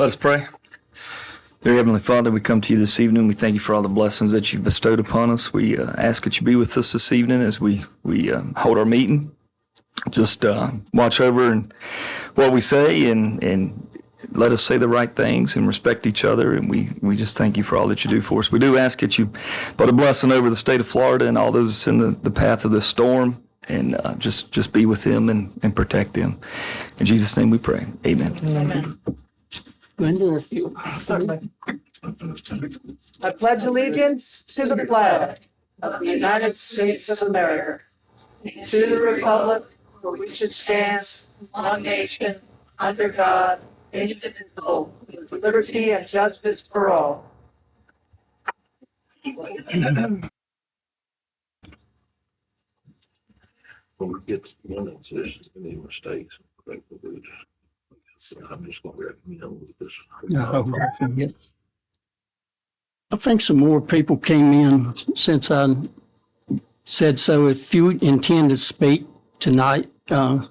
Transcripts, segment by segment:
Let us pray. Dear Heavenly Father, we come to you this evening. We thank you for all the blessings that you've bestowed upon us. We ask that you be with us this evening as we hold our meeting. Just watch over and what we say and let us say the right things and respect each other. And we just thank you for all that you do for us. We do ask that you put a blessing over the state of Florida and all those in the path of this storm, and just be with them and protect them. In Jesus' name we pray. Amen. Amen. Certainly. I pledge allegiance to the flag of the United States of America, and to the republic for which it stands, one nation, under God, indivisible, with liberty and justice for all. When we get to one of these, any mistakes, I'm just going to recommend with this. Yes. I think some more people came in since I said so. If you intend to speak tonight,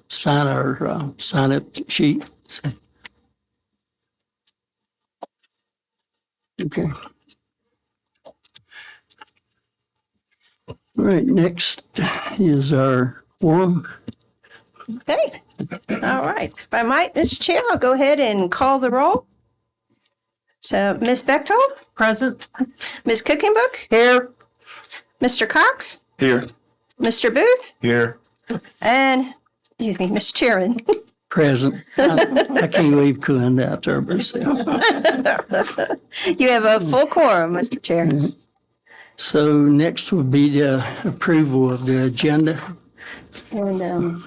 sign our sign-up sheet. Okay. All right, next is our quorum. Okay. All right. If I might, Mr. Chair, I'll go ahead and call the roll. So, Ms. Bechtold? Present. Ms. Cookenbook? Here. Mr. Cox? Here. Mr. Booth? Here. And, excuse me, Mr. Chairman. Present. I can't leave Coon out there myself. You have a full quorum, Mr. Chair. So next will be the approval of the agenda. And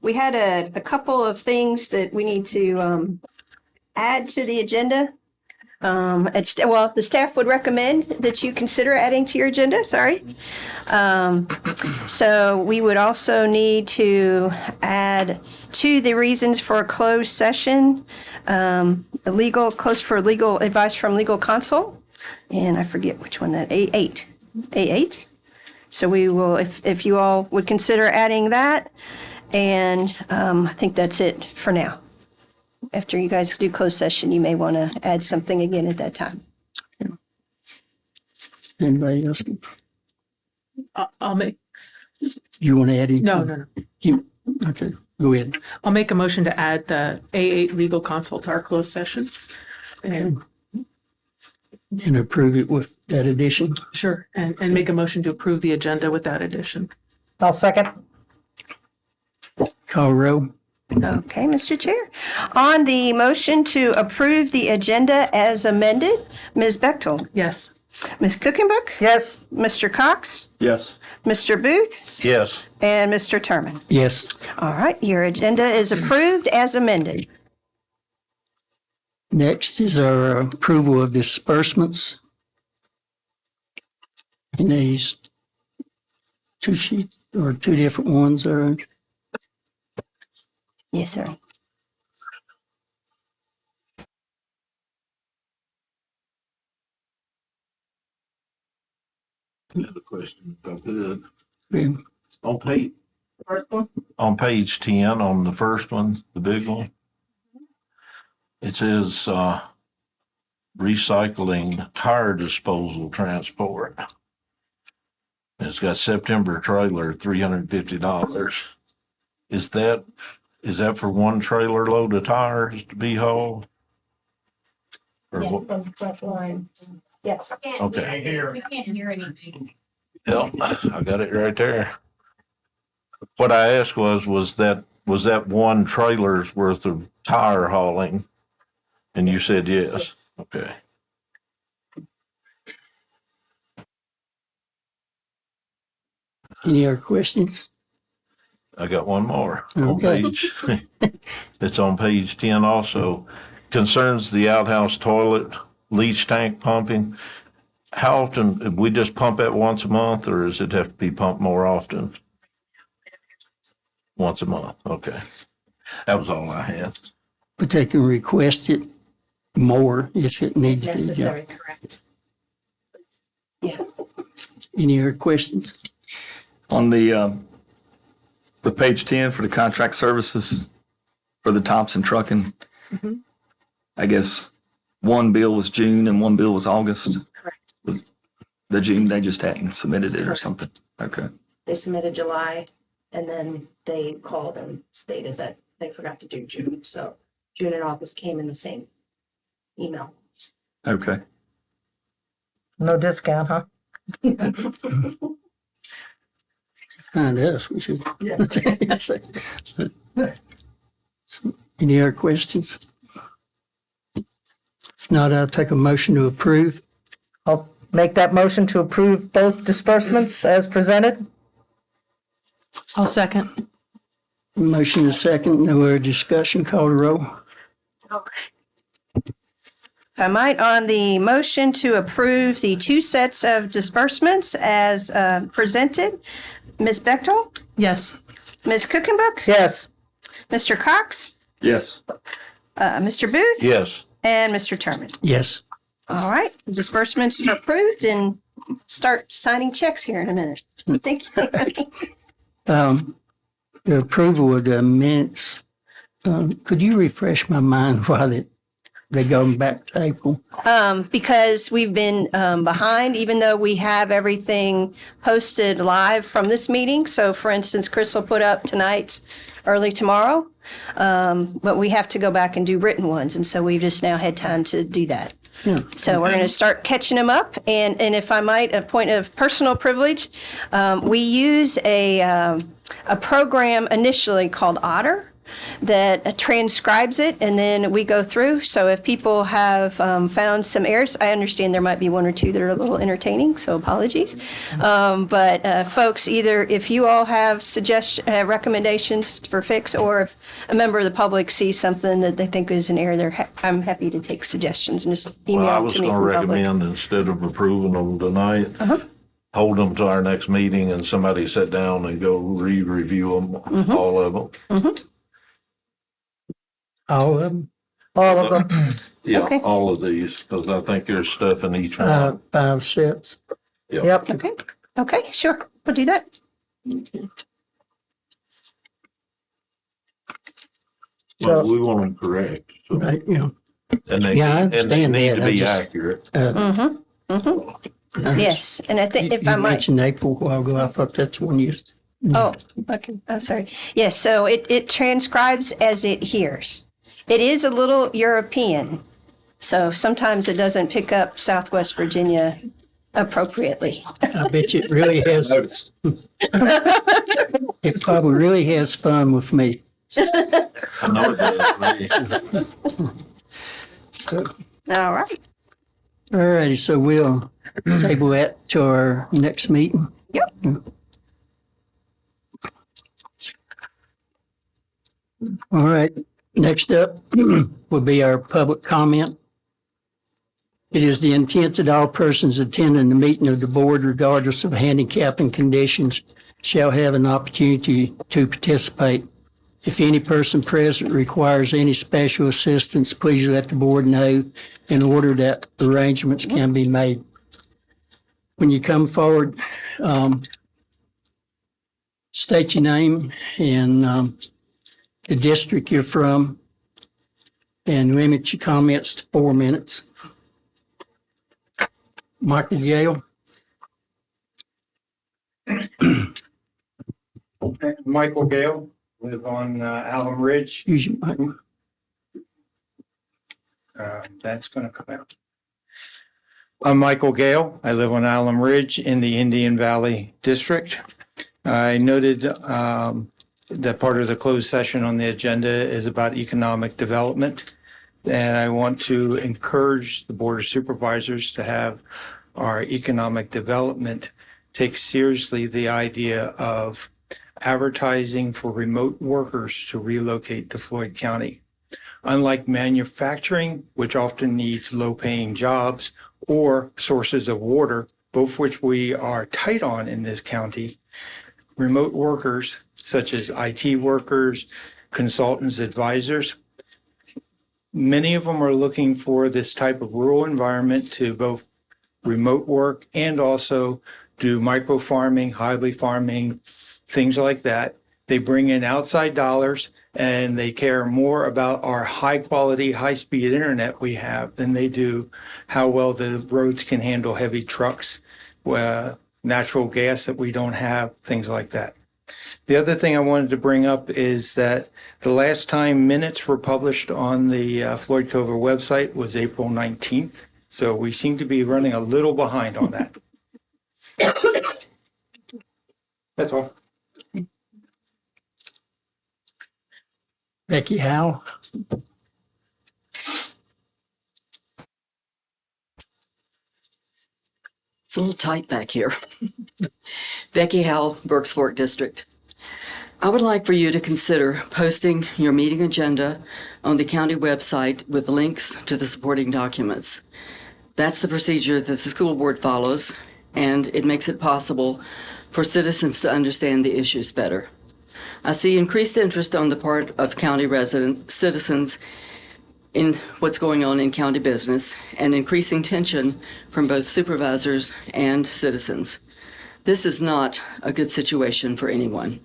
we had a couple of things that we need to add to the agenda. The staff would recommend that you consider adding to your agenda, sorry. So we would also need to add to the reasons for a closed session, closed for legal advice from legal counsel. And I forget which one that, A8. A8. So we will, if you all would consider adding that, and I think that's it for now. After you guys do closed session, you may want to add something again at that time. Anybody else? I'll make, You want to add anything? no. Okay, go ahead. I'll make a motion to add the A8 legal consult to our closed session. And And approve it with that addition. sure, and make a motion to approve the agenda with that addition. I'll second. Call roll. Okay, Mr. Chair. On the motion to approve the agenda as amended, Ms. Bechtold, Yes. Ms. Cookenbook, Yes. Mr. Cox, Yes. Mr. Booth, Yes. and Mr. Turman. Yes. All right, your agenda is approved as amended. Next is our approval of disbursements. And these two sheets or two different ones are. Yes, sir. Another question, if I could. Yeah. On page 10, on the first one, the big one, it says, recycling tire disposal transport. And it's got September trailer, $350. Is that for one trailer load of tires to be hauled? Or what? From the front line. Yes. Okay. We can't hear anything. Yep, I got it right there. What I asked was that one trailer's worth of tire hauling? And you said yes. Okay. Any other questions? I got one more Okay. it's on page 10 also. Concerns the outhouse toilet leach tank pumping. How often, we just pump it once a month, or does it have to be pumped more often? Once a month, okay. That was all I had. But they can request it more if it needs to be. Necessary, correct. Yeah. Any other questions? On the page 10 for the contract services for the Thompson trucking, I guess one bill was June and one bill was August. Correct. Was the June, they just hadn't submitted it or Correct. something? Okay. They submitted July and then they called and stated that they forgot to do June. So June and August came in the same email. Okay. No discount, huh? Find us, we should. Any other questions? If not, I'll take a motion to approve. I'll make that motion to approve both disbursements as presented. I'll second. Motion is second, no other discussion, call the roll. If I might, on the motion to approve the 2 sets of disbursements as presented, Ms. Bechtel, Yes. Ms. Cookenbook, Yes. Mr. Cox, Yes. Mr. Booth, Yes. and Mr. Terman. Yes. All right, disbursements are approved and start signing checks here in a minute. Thank you. The approval of the minutes, could you refresh my mind why they go back to April? Because we've been behind, even though we have everything posted live from this meeting. So for instance, Chris will put up tonight's early tomorrow, but we have to go back and do written ones. And so we've just now had time to do that. Yeah. So we're going to start catching them up. And if I might, a point of personal privilege, we use a program initially called Otter that transcribes it, and then we go through. So if people have found some errors, I understand there might be 1 or 2 that are a little entertaining, so apologies. But folks, either if you all have recommendations for fix, or if a member of the public sees something that they think is an error, I'm happy to take suggestions and just Well, I email was to me gonna from public. recommend, instead of approving them tonight, hold them to our next meeting and somebody sit down and go re-review them, all of them. All of them? All of them. Yeah, Okay. all of these, because I think there's stuff in each one. 5 sets. Yep. Okay, okay, sure, we'll do that. Well, we want them correct. So- Right, yeah. And they, Yeah, I and they understand need that. to I be just- accurate. Yes, and I think if I You might. mentioned April a while ago, I thought that's when you, Oh, okay, I'm sorry. Yes, so it transcribes as it hears. It is a little European, so sometimes it doesn't pick up Southwest Virginia appropriately. I bet you it really has, it probably really has fun with me. I know it does. All right. All righty, so we'll table that to our next meeting. Yep. All right, next up will be our public comment. It is the intent that all persons attending the meeting of the board, regardless of handicap and conditions, shall have an opportunity to participate. If any person present requires any special assistance, please let the board know in order that arrangements can be made. When you come forward, state your name and the district you're from, and limit your comments to 4 minutes. Michael Gale. Michael Gale, live on Alum Ridge. Use your mic. That's going to come out. I'm Michael Gale. I live on Alum Ridge in the Indian Valley District. I noted that part of the closed session on the agenda is about economic development. And I want to encourage the Board of Supervisors to have our economic development take seriously the idea of advertising for remote workers to relocate to Floyd County. Unlike manufacturing, which often needs low-paying jobs, or sources of water, both which we are tight on in this county, remote workers, such as IT workers, consultants, advisors, many of them are looking for this type of rural environment to both remote work and also do micro farming, hybrid farming, things like that. They bring in outside dollars, and they care more about our high-quality, high-speed internet we have than they do how well the roads can handle heavy trucks, natural gas that we don't have, things like that. The other thing I wanted to bring up is that the last time minutes were published on the Floyd Cover website was April 19th. So we seem to be running a little behind on that. That's all. Becky Howe. It's a little tight back here. Becky Howell, Berks Fork District. I would like for you to consider posting your meeting agenda on the county website with links to the supporting documents. That's the procedure that the school board follows, and it makes it possible for citizens to understand the issues better. I see increased interest on the part of county citizens in what's going on in county business and increasing tension from both supervisors and citizens. This is not a good situation for anyone.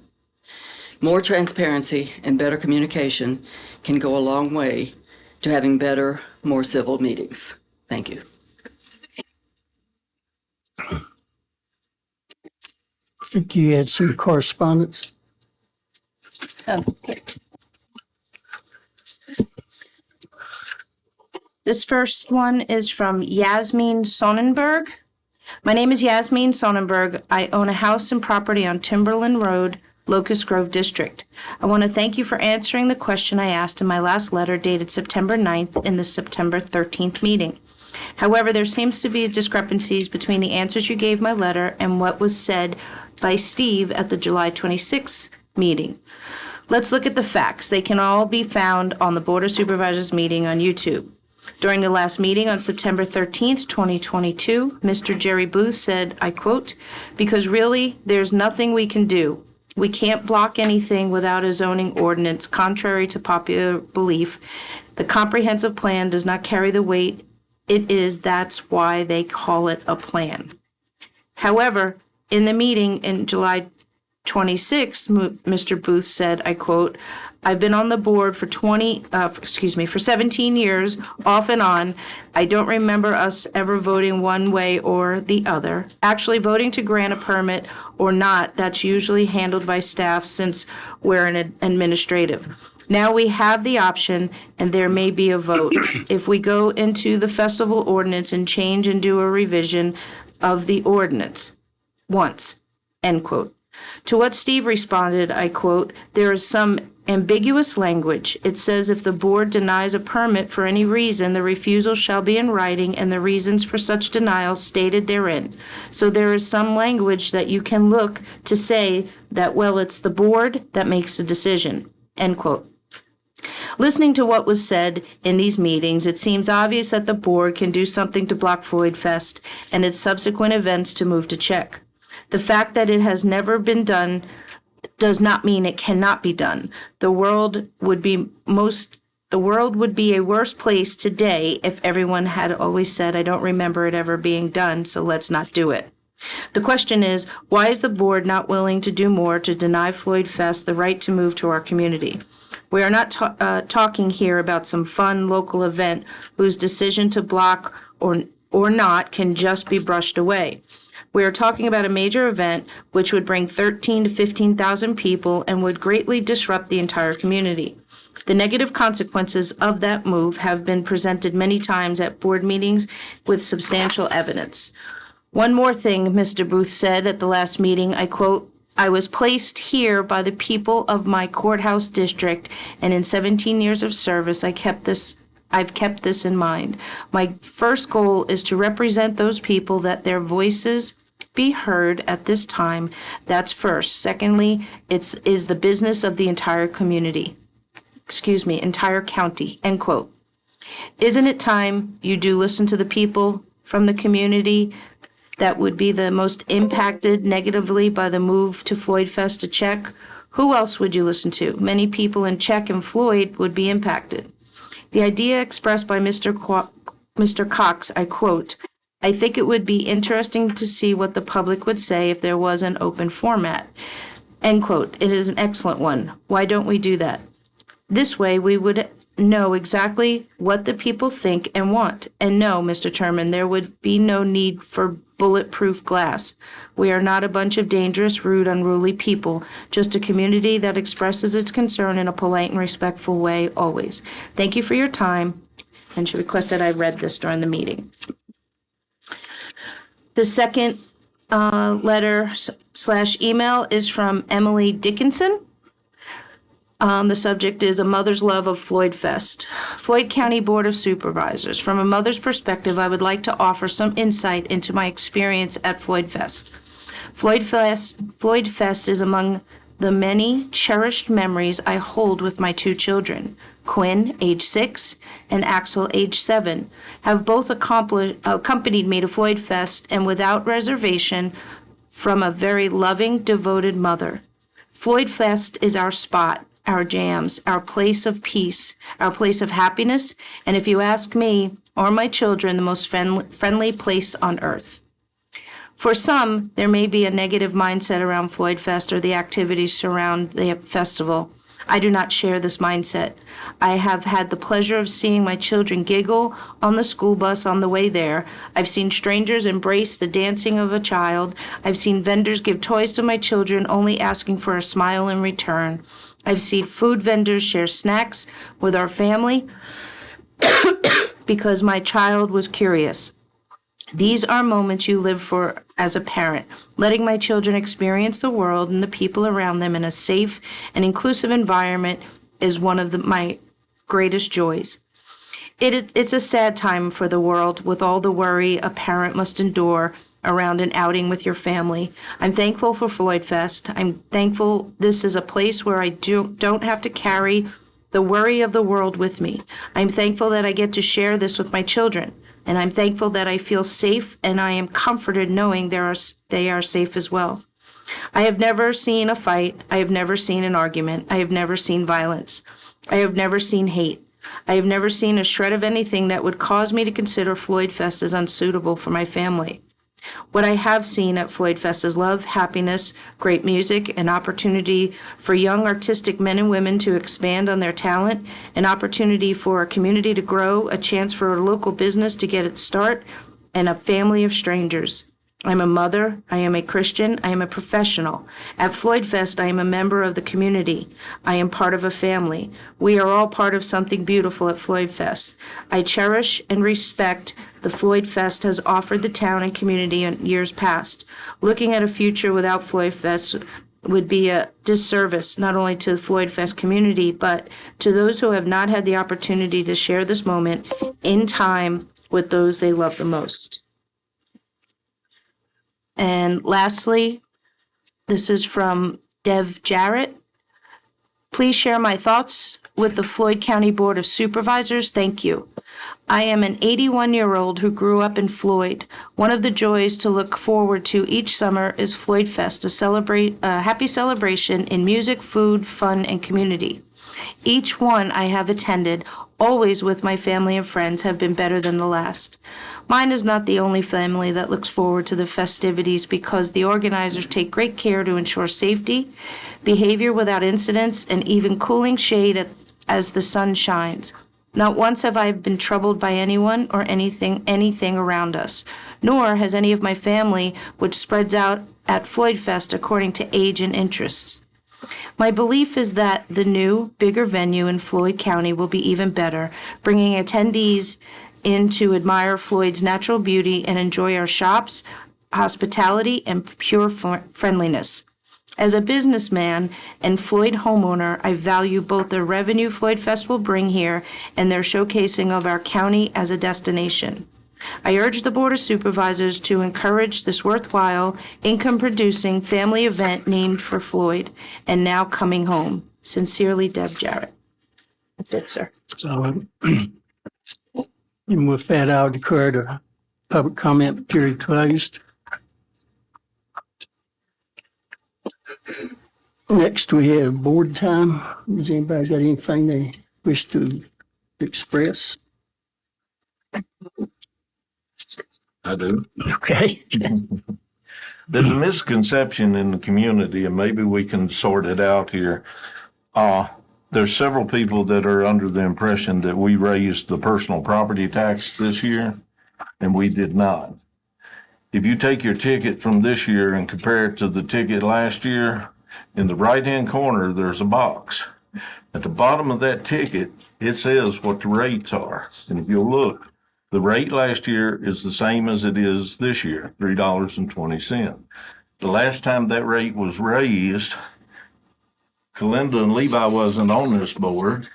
More transparency and better communication can go a long way to having better, more civil meetings. Thank you. I think you had some correspondence. This first one is from Yasmin Sonnenberg. My name is Yasmin Sonnenberg. I own a house and property on Timberland Road, Locust Grove District. I want to thank you for answering the question I asked in my last letter dated September 9th in the September 13th meeting. However, there seems to be discrepancies between the answers you gave my letter and what was said by Steve at the July 26th meeting. Let's look at the facts. They can all be found on the Board of Supervisors meeting on YouTube. During the last meeting on September 13th, 2022, Mr. Jerry Booth said, I quote, "Because really, there's nothing we can do. We can't block anything without a zoning ordinance, contrary to popular belief. The comprehensive plan does not carry the weight it is. That's why they call it a plan." However, in the meeting in July 26th, Mr. Booth said, I quote, "I've been on the board for 17 years, off and on. I don't remember us ever voting one way or the other. Actually, voting to grant a permit or not, that's usually handled by staff since we're an administrative. Now we have the option, and there may be a vote. If we go into the festival ordinance and change and do a revision of the ordinance once," end quote. To what Steve responded, I quote, "There is some ambiguous language. It says if the board denies a permit for any reason, the refusal shall be in writing and the reasons for such denial stated therein. So there is some language that you can look to say that, well, it's the board that makes the decision," end quote. Listening to what was said in these meetings, it seems obvious that the board can do something to block Floyd Fest and its subsequent events to move to check. The fact that it has never been done does not mean it cannot be done. The world would be a worse place today if everyone had always said, "I don't remember it ever being done, so let's not do it." The question is, why is the board not willing to do more to deny Floyd Fest the right to move to our community? We are not talking here about some fun local event whose decision to block or not can just be brushed away. We are talking about a major event which would bring 13,000 to 15,000 people and would greatly disrupt the entire community. The negative consequences of that move have been presented many times at board meetings with substantial evidence. One more thing Mr. Booth said at the last meeting, I quote, "I was placed here by the people of my courthouse district, and in 17 years of service, I've kept this in mind. My first goal is to represent those people, that their voices be heard at this time. That's first. Secondly, is the business of the entire community. Entire county," end quote. Isn't it time you do listen to the people from the community that would be the most impacted negatively by the move to Floyd Fest to Czech? Who else would you listen to? Many people in Czech and Floyd would be impacted. The idea expressed by Mr. Cox, I quote, "I think it would be interesting to see what the public would say if there was an open format. End quote. It is an excellent one. Why don't we do that? This way, we would know exactly what the people think and want. And no, Mr. Chairman, there would be no need for bulletproof glass. We are not a bunch of dangerous, rude, unruly people, just a community that expresses its concern in a polite and respectful way always. Thank you for your time, and she requested I read this during the meeting. The second letter / email is from Emily Dickinson. The subject is A Mother's Love of Floyd Fest. Floyd County Board of Supervisors. From a mother's perspective, I would like to offer some insight into my experience at Floyd Fest. Floyd Fest is among the many cherished memories I hold with my two children. Quinn, age 6, and Axel, age 7, have both accompanied me to Floyd Fest, and without reservation, from a very loving, devoted mother. Floyd Fest is our spot, our jams, our place of peace, our place of happiness, and if you ask me or my children, the most friendly place on earth. For some, there may be a negative mindset around Floyd Fest or the activities surround the festival. I do not share this mindset. I have had the pleasure of seeing my children giggle on the school bus on the way there. I've seen strangers embrace the dancing of a child. I've seen vendors give toys to my children, only asking for a smile in return. I've seen food vendors share snacks with our family because my child was curious. These are moments you live for as a parent. Letting my children experience the world and the people around them in a safe and inclusive environment is one of my greatest joys. It's a sad time for the world with all the worry a parent must endure around an outing with your family. I'm thankful for Floyd Fest. I'm thankful this is a place where I don't have to carry the worry of the world with me. I'm thankful that I get to share this with my children. And I'm thankful that I feel safe, and I am comforted knowing they are safe as well. I have never seen a fight. I have never seen an argument. I have never seen violence. I have never seen hate. I have never seen a shred of anything that would cause me to consider Floyd Fest as unsuitable for my family. What I have seen at Floyd Fest is love, happiness, great music, an opportunity for young artistic men and women to expand on their talent, an opportunity for a community to grow, a chance for a local business to get its start, and a family of strangers. I'm a mother, I am a Christian, I am a professional. At Floyd Fest, I am a member of the community. I am part of a family. We are all part of something beautiful at Floyd Fest. I cherish and respect the Floyd Fest has offered the town and community in years past. Looking at a future without Floyd Fest would be a disservice not only to the Floyd Fest community, but to those who have not had the opportunity to share this moment in time with those they love the most. And lastly, this is from Dev Jarrett. Please share my thoughts with the Floyd County Board of Supervisors. Thank you. I am an 81-year-old who grew up in Floyd. One of the joys to look forward to each summer is Floyd Fest, a happy celebration in music, food, fun, and community. Each one I have attended, always with my family and friends, have been better than the last. Mine is not the only family that looks forward to the festivities because the organizers take great care to ensure safety, behavior without incidents, and even cooling shade as the sun shines. Not once have I been troubled by anyone or anything around us, nor has any of my family, which spreads out at Floyd Fest according to age and interests. My belief is that the new, bigger venue in Floyd County will be even better, bringing attendees in to admire Floyd's natural beauty and enjoy our shops, hospitality, and pure friendliness. As a businessman and Floyd homeowner, I value both the revenue Floyd Fest will bring here and their showcasing of our county as a destination. I urge the Board of Supervisors to encourage this worthwhile, income-producing family event named for Floyd and now coming home. Sincerely, Deb Jarrett. That's it, sir. So, and with that, I'll declare the public comment period closed. Next, we have board time. Has anybody got anything they wish to express? I do. Okay. There's a misconception in the community, and maybe we can sort it out here. There's several people that are under the impression that we raised the personal property tax this year, and we did not. If you take your ticket from this year and compare it to the ticket last year, in the right-hand corner, there's a box. At the bottom of that ticket, it says what the rates are. And if you'll look, the rate last year is the same as it is this year, $3.20. The last time that rate was raised, Kalinda and Levi wasn't on this board,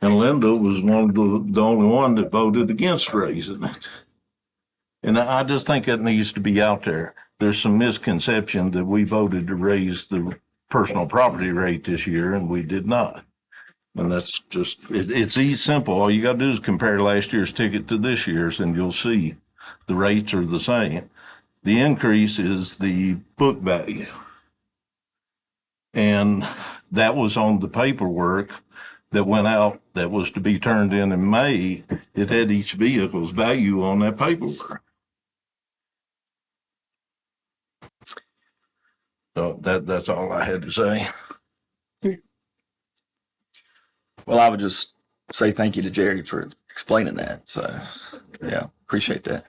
and Linda was the only one that voted against raising it. And I just think that needs to be out there. There's some misconception that we voted to raise the personal property rate this year, and we did not. And that's just, it's easy, simple. All you got to do is compare last year's ticket to this year's, and you'll see the rates are the same. The increase is the book value. And that was on the paperwork that went out that was to be turned in May. It had each vehicle's value on that paperwork. So that's all I had to say. Well, I would just say thank you to Jerry for explaining that. So, yeah, appreciate that.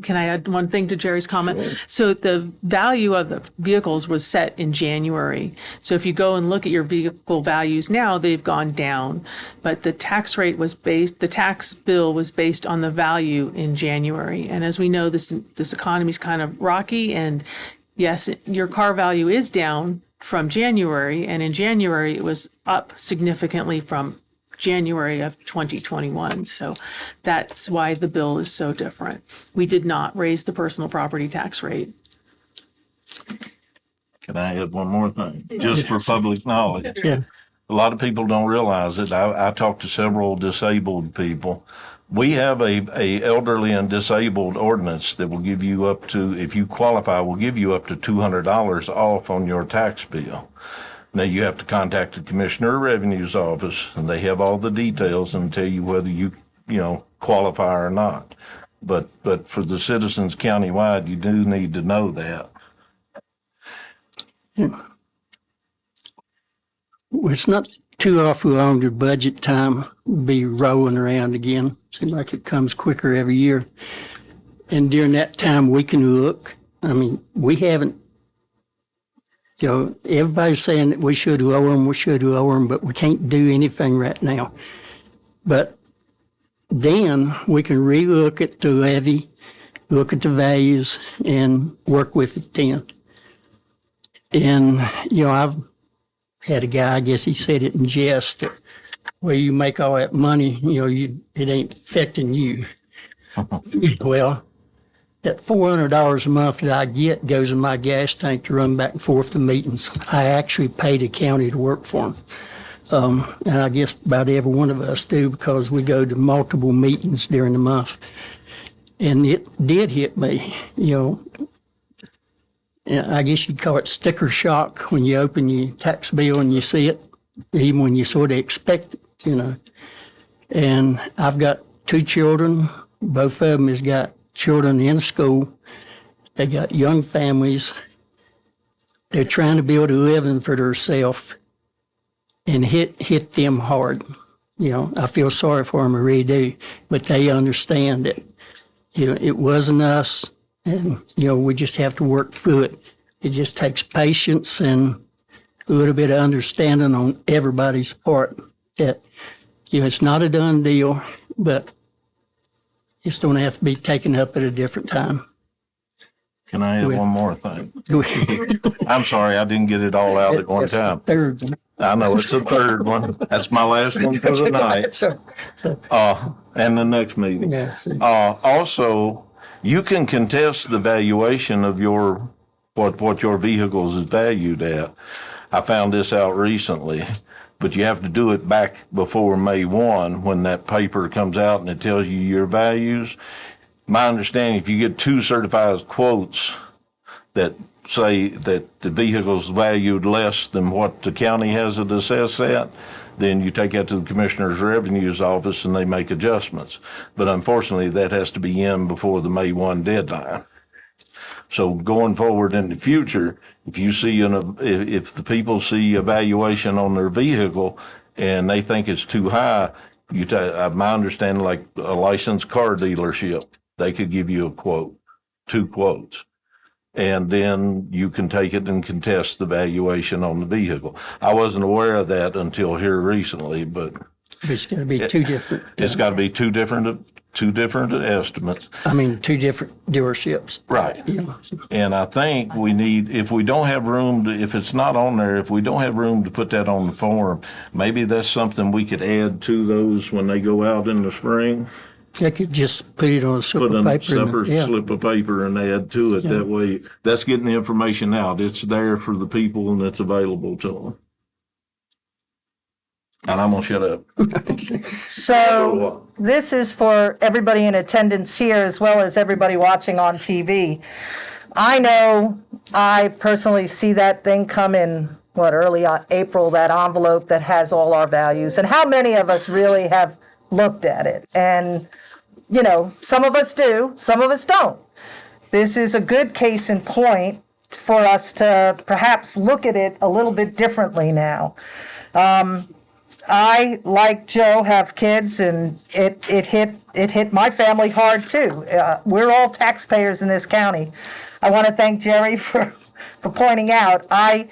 Can I add one thing to Jerry's comment? Sure. So the value of the vehicles was set in January. So if you go and look at your vehicle values now, they've gone down. But the tax rate was the tax bill was based on the value in January. And as we know, this economy is kind of rocky. And yes, your car value is down from January. And in January, it was up significantly from January of 2021. So that's why the bill is so different. We did not raise the personal property tax rate. Can I add one more thing? Just for public knowledge. Yeah. A lot of people don't realize it. I talked to several disabled people. We have a elderly and disabled ordinance that will give you up to, if you qualify, will give you up to $200 off on your tax bill. Now, you have to contact the Commissioner of Revenue's office, and they have all the details and tell you whether you qualify or not. But for the citizens countywide, you do need to know that. Yeah. Well, it's not too awful long to budget time be rolling around again. Seems like it comes quicker every year. And during that time, we can look. I mean, we haven't. Everybody's saying that we should lower them, but we can't do anything right now. But then we can relook at the levy, look at the values, and work with it then. And, I've had a guy, I guess he said it in jest, that where you make all that money, it ain't affecting you. Well, that $400 a month that I get goes in my gas tank to run back and forth to meetings. I actually pay the county to work for them. And I guess about every one of us do because we go to multiple meetings during the month. And it did hit me, I guess you'd call it sticker shock when you open your tax bill and you see it, even when you sort of expect it, And I've got 2 children. Both of them has got children in school. They got young families. They're trying to build a living for themselves, and hit them hard. I feel sorry for them, I really do, but they understand that, it wasn't us, and, we just have to work through it. It just takes patience and a little bit of understanding on everybody's part that, it's not a done deal, but it's going to have to be taken up at a different time. Can I add one more thing? Go ahead. I'm sorry, I didn't get it all out at one That's the time. third one. I know it's the third one. That's my last one for the night. And the next meeting. Yes. Also, you can contest the valuation of what your vehicles is valued at. I found this out recently. But you have to do it back before May 1 when that paper comes out and it tells you your values. My understanding, if you get 2 certified quotes that say that the vehicle's valued less than what the county has it assessed at, then you take that to the Commissioner's Revenue's office and they make adjustments. But unfortunately, that has to be in before the May 1 deadline. So going forward in the future, if you see if the people see evaluation on their vehicle and they think it's too high, my understanding, like a licensed car dealership, they could give you a quote, 2 quotes. And then you can take it and contest the valuation on the vehicle. I wasn't aware of that until here recently, but It's going to be two different. it's got to be two different estimates. I mean, two different dealerships. Right. Yeah. And I think we need, if we don't have room to, if it's not on there, if we don't have room to put that on the form, maybe that's something we could add to those when they go out in the spring. They could just put it on a slip Put of a paper. and- separate yeah. slip of paper and add to it. Yeah. That way, that's getting the information out. It's there for the people and it's available to them. And I'm gonna shut up. So this is for everybody in attendance here as well as everybody watching on TV. I know I personally see that thing come in, early April, that envelope that has all our values. And how many of us really have looked at it? And, some of us do, some of us don't. This is a good case in point for us to perhaps look at it a little bit differently now. I, like Joe, have kids, and it hit my family hard too. We're all taxpayers in this county. I want to thank Jerry for pointing out. I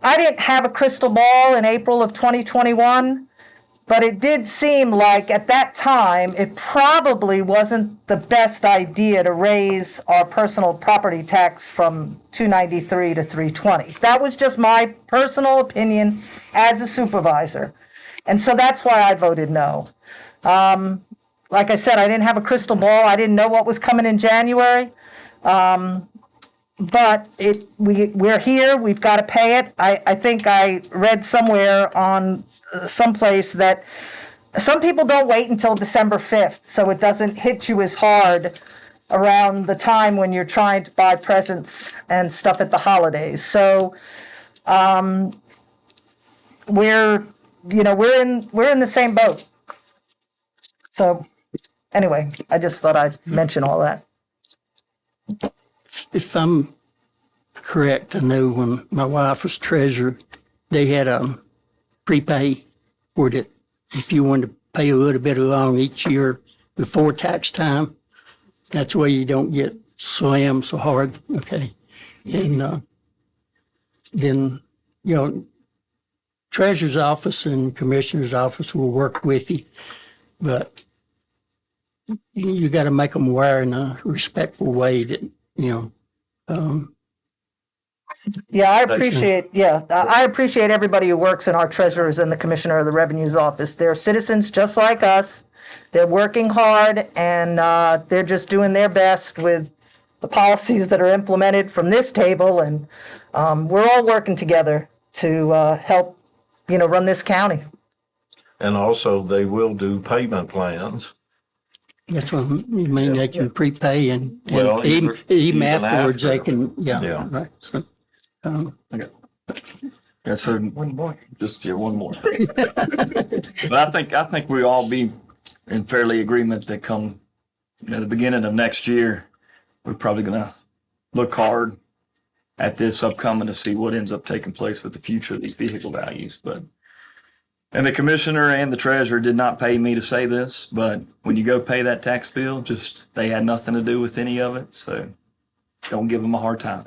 didn't have a crystal ball in April of 2021, but it did seem like at that time it probably wasn't the best idea to raise our personal property tax from $293 to $320. That was just my personal opinion as a supervisor. And so that's why I voted no. Like I said, I didn't have a crystal ball. I didn't know what was coming in January. But we're here. We've got to pay it. I think I read somewhere on someplace that some people don't wait until December 5th, so it doesn't hit you as hard around the time when you're trying to buy presents and stuff at the holidays. So we're in the same boat. So anyway, I just thought I'd mention all that. If I'm correct, I know when my wife was treasurer, they had a prepay where that if you wanted to pay a little bit along each year before tax time, that's why you don't get slammed so hard. Okay. And then, treasurer's office and commissioner's office will work with you, but you got to make them aware in a respectful way that, Yeah, I appreciate everybody who works in our treasurers and the commissioner of the revenue's office. They're citizens just like us. They're working hard, and they're just doing their best with the policies that are implemented from this table, and we're all working together to help, run this county. And also, they will do payment plans. that's what you mean. They can prepay and Well, even even afterwards, after. they can, Yeah. right. So, Yeah, so one more. One more. But I think we all be in fairly agreement that come, the beginning of next year, we're probably gonna look hard at this upcoming to see what ends up taking place with the future of these vehicle values. And the commissioner and the treasurer did not pay me to say this, but when you go pay that tax bill, they had nothing to do with any of it, so don't give them a hard time.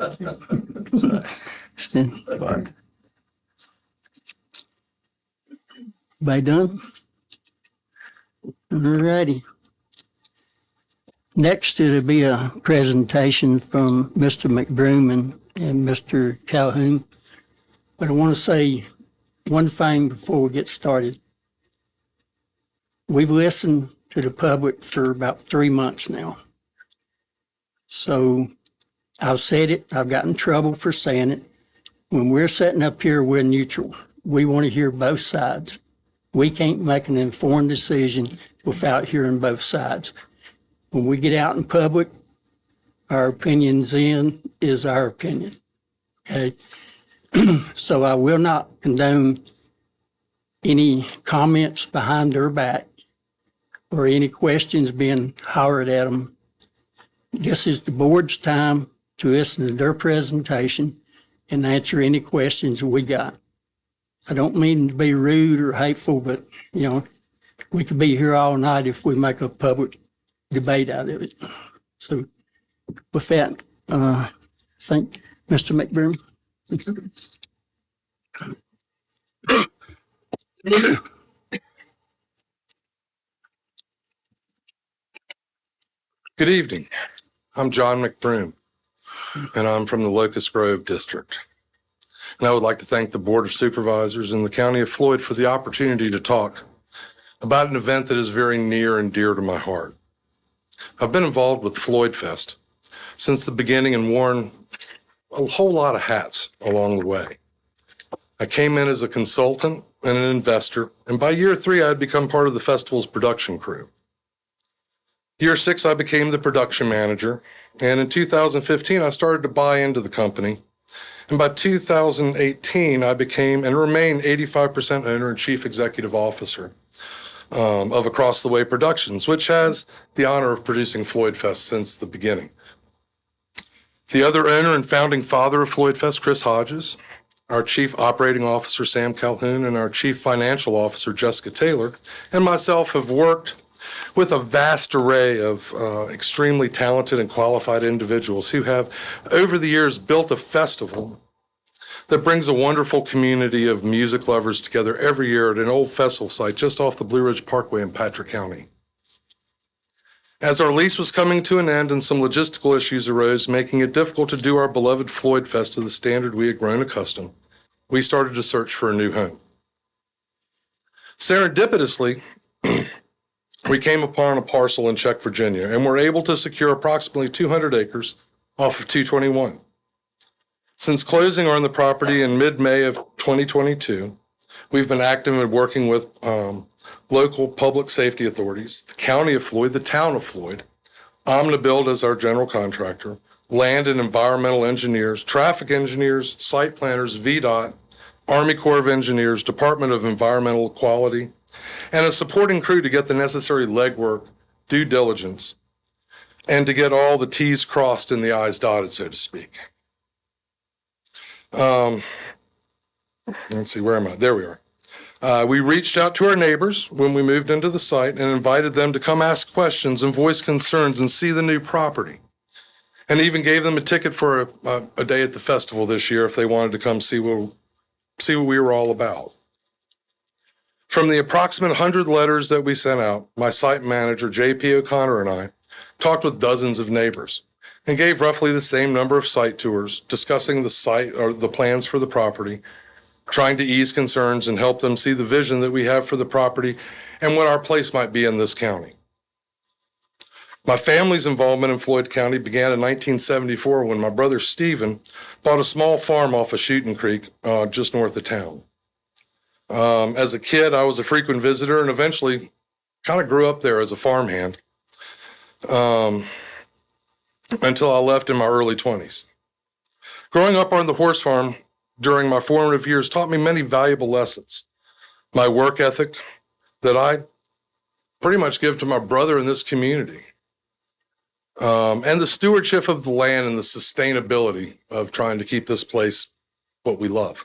So, but by done? All righty. Next, it'll be a presentation from Mr. McBroom and Mr. Calhoun. But I want to say one thing before we get started. We've listened to the public for about 3 months now. So I've said it, I've gotten in trouble for saying it. When we're sitting up here, we're neutral. We want to hear both sides. We can't make an informed decision without hearing both sides. When we get out in public, our opinions is our opinion. Okay? So I will not condone any comments behind their back or any questions being hollered at them. this is the board's time to listen to their presentation and answer any questions we got. I don't mean to be rude or hateful, but, we could be here all night if we make a public debate out of it. So with that, I think Mr. McBroom. Good evening. I'm John McBroom, and I'm from the Locust Grove District. And I would like to thank the Board of Supervisors and the County of Floyd for the opportunity to talk about an event that is very near and dear to my heart. I've been involved with Floyd Fest since the beginning and worn a whole lot of hats along the way. I came in as a consultant and an investor, and by year 3, I had become part of the festival's production crew. Year 6, I became the production manager, and in 2015, I started to buy into the company. And by 2018, I became and remain 85% owner and chief executive officer of Across the Way Productions, which has the honor of producing Floyd Fest since the beginning. The other owner and founding father of Floyd Fest, Chris Hodges, our chief operating officer, Sam Calhoun, and our chief financial officer, Jessica Taylor, and myself have worked with a vast array of extremely talented and qualified individuals who have, over the years, built a festival that brings a wonderful community of music lovers together every year at an old festival site just off the Blue Ridge Parkway in Patrick County. As our lease was coming to an end and some logistical issues arose, making it difficult to do our beloved Floyd Fest to the standard we had grown accustomed, we started to search for a new home. Serendipitously, we came upon a parcel in Czech, Virginia, and were able to secure approximately 200 acres off of 221. Since closing on the property in mid-May of 2022, we've been active in working with local public safety authorities, the County of Floyd, the Town of Floyd, Omnibuild as our general contractor, land and environmental engineers, traffic engineers, site planners, VDOT, Army Corps of Engineers, Department of Environmental Quality, and a supporting crew to get the necessary legwork, due diligence, and to get all the T's crossed and the I's dotted, so to speak. Let's see, where am I? There we are. We reached out to our neighbors when we moved into the site and invited them to come ask questions and voice concerns and see the new property. And even gave them a ticket for a day at the festival this year if they wanted to come see what we were all about. From the approximate 100 letters that we sent out, my site manager, J.P. O'Connor, and I talked with dozens of neighbors and gave roughly the same number of site tours, discussing the site or the plans for the property, trying to ease concerns and help them see the vision that we have for the property and what our place might be in this county. My family's involvement in Floyd County began in 1974 when my brother Stephen bought a small farm off of Shooting Creek, just north of town. As a kid, I was a frequent visitor and eventually kind of grew up there as a farmhand until I left in my early 20s. Growing up on the horse farm during my formative years taught me many valuable lessons. My work ethic that I pretty much give to my brother in this community. And the stewardship of the land and the sustainability of trying to keep this place what we love.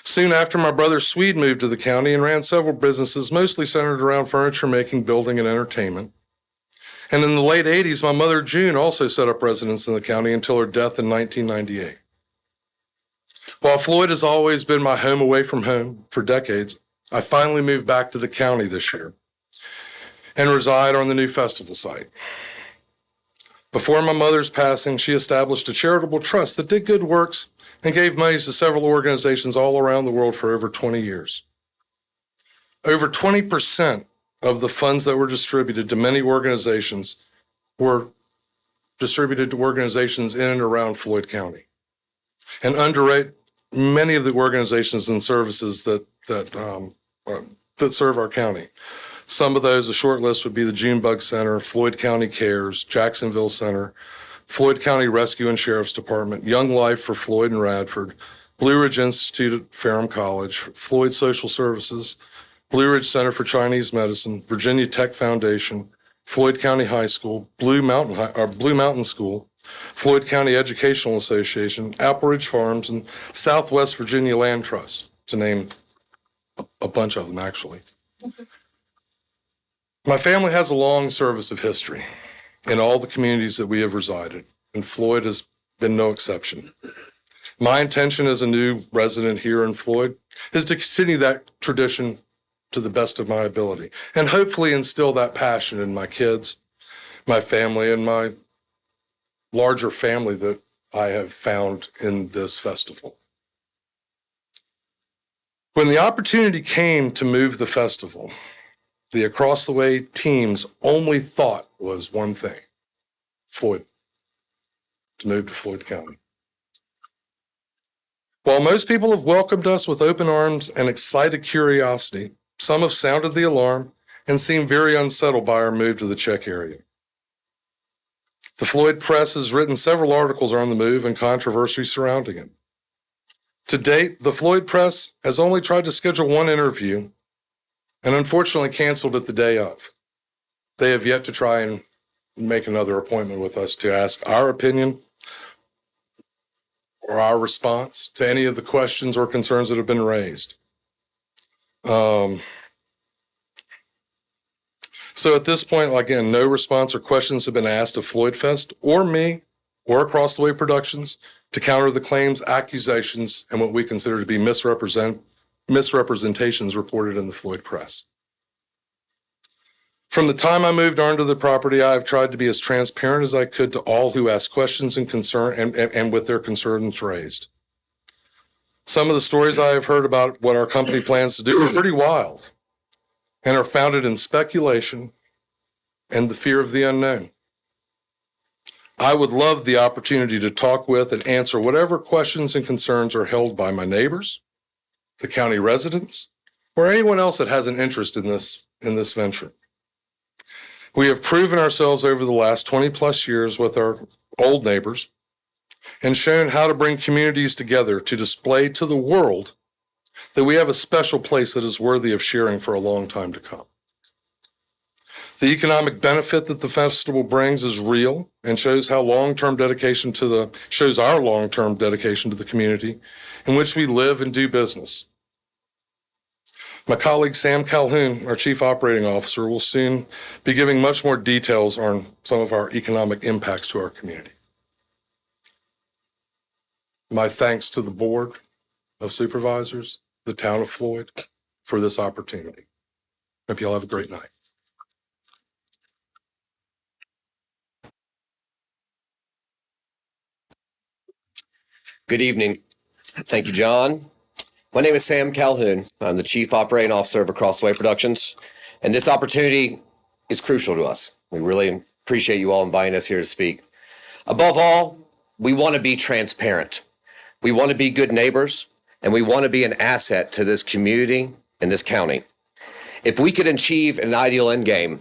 Soon after, my brother Swede moved to the county and ran several businesses, mostly centered around furniture making, building, and entertainment. And in the late 80s, my mother June also set up residence in the county until her death in 1998. While Floyd has always been my home away from home for decades, I finally moved back to the county this year and reside on the new festival site. Before my mother's passing, she established a charitable trust that did good works and gave money to several organizations all around the world for over 20 years. Over 20% of the funds that were distributed to many organizations were distributed to organizations in and around Floyd County, and underrate many of the organizations and services that serve our county. Some of those, a short list would be the Junebug Center, Floyd County Cares, Jacksonville Center, Floyd County Rescue and Sheriff's Department, Young Life for Floyd and Radford, Blue Ridge Institute at Ferrum College, Floyd Social Services, Blue Ridge Center for Chinese Medicine, Virginia Tech Foundation, Floyd County High School, Blue Mountain School, Floyd County Educational Association, Apple Ridge Farms, and Southwest Virginia Land Trust, to name a bunch of them, actually. My family has a long service of history in all the communities that we have resided, and Floyd has been no exception. My intention as a new resident here in Floyd is to continue that tradition to the best of my ability and hopefully instill that passion in my kids, my family, and my larger family that I have found in this festival. When the opportunity came to move the festival, the Across the Way team's only thought was one thing: Floyd, to move to Floyd County. While most people have welcomed us with open arms and excited curiosity, some have sounded the alarm and seemed very unsettled by our move to the Czech area. The Floyd Press has written several articles on the move and controversy surrounding it. To date, the Floyd Press has only tried to schedule one interview and unfortunately canceled it the day of. They have yet to try and make another appointment with us to ask our opinion or our response to any of the questions or concerns that have been raised. So at this point, again, no response or questions have been asked of Floyd Fest or me or Across the Way Productions to counter the claims, accusations, and what we consider to be misrepresentations reported in the Floyd Press. From the time I moved onto the property, I have tried to be as transparent as I could to all who ask questions and concern and with their concerns raised. Some of the stories I have heard about what our company plans to do are pretty wild and are founded in speculation and the fear of the unknown. I would love the opportunity to talk with and answer whatever questions and concerns are held by my neighbors, the county residents, or anyone else that has an interest in this venture. We have proven ourselves over the last 20 plus years with our old neighbors and shown how to bring communities together to display to the world that we have a special place that is worthy of sharing for a long time to come. The economic benefit that the festival brings is real and shows our long-term dedication to the community in which we live and do business. My colleague Sam Calhoun, our Chief Operating Officer, will soon be giving much more details on some of our economic impacts to our community. My thanks to the Board of Supervisors, the Town of Floyd, for this opportunity. Hope you all have a great night. Good evening. Thank you, John. My name is Sam Calhoun. I'm the Chief Operating Officer of Across the Way Productions, and this opportunity is crucial to us. We really appreciate you all inviting us here to speak. Above all, we want to be transparent. We want to be good neighbors, and we want to be an asset to this community and this county. If we could achieve an ideal end game,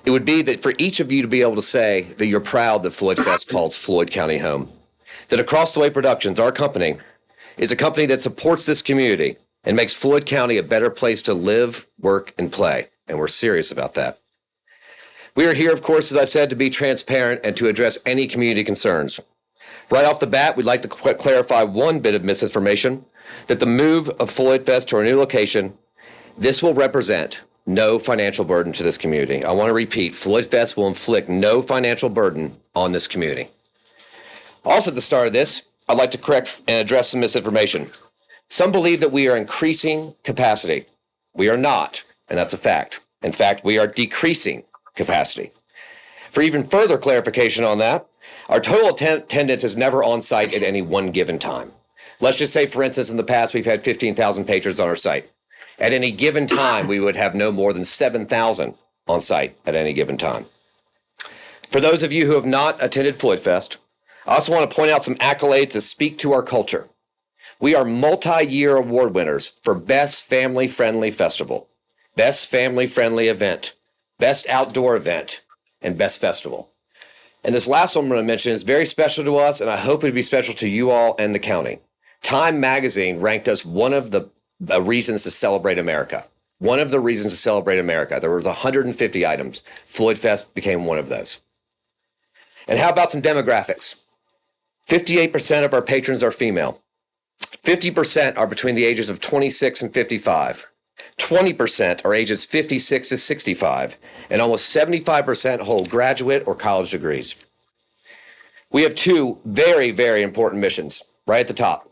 it would be that for each of you to be able to say that you're proud that Floyd Fest calls Floyd County home. That Across the Way Productions, our company, is a company that supports this community and makes Floyd County a better place to live, work, and play. And we're serious about that. We are here, of course, as I said, to be transparent and to address any community concerns. Right off the bat, we'd like to clarify one bit of misinformation, that the move of Floyd Fest to our new location, this will represent no financial burden to this community. I want to repeat, Floyd Fest will inflict no financial burden on this community. Also at the start of this, I'd like to correct and address some misinformation. Some believe that we are increasing capacity. We are not, and that's a fact. In fact, we are decreasing capacity. For even further clarification on that, our total attendance is never on site at any one given time. Let's just say, for instance, in the past, we've had 15,000 patrons on our site. At any given time, we would have no more than 7,000 on site at any given time. For those of you who have not attended Floyd Fest, I also want to point out some accolades that speak to our culture. We are multi-year award winners for Best Family-Friendly Festival, Best Family-Friendly Event, Best Outdoor Event, and Best Festival. And this last one I'm going to mention is very special to us, and I hope it would be special to you all and the county. Time Magazine ranked us one of the reasons to celebrate America. One of the reasons to celebrate America. There was 150 items. Floyd Fest became one of those. And how about some demographics? 58% of our patrons are female. 50% are between the ages of 26 and 55. 20% are ages 56 to 65. And almost 75% hold graduate or college degrees. We have two very, very important missions right at the top.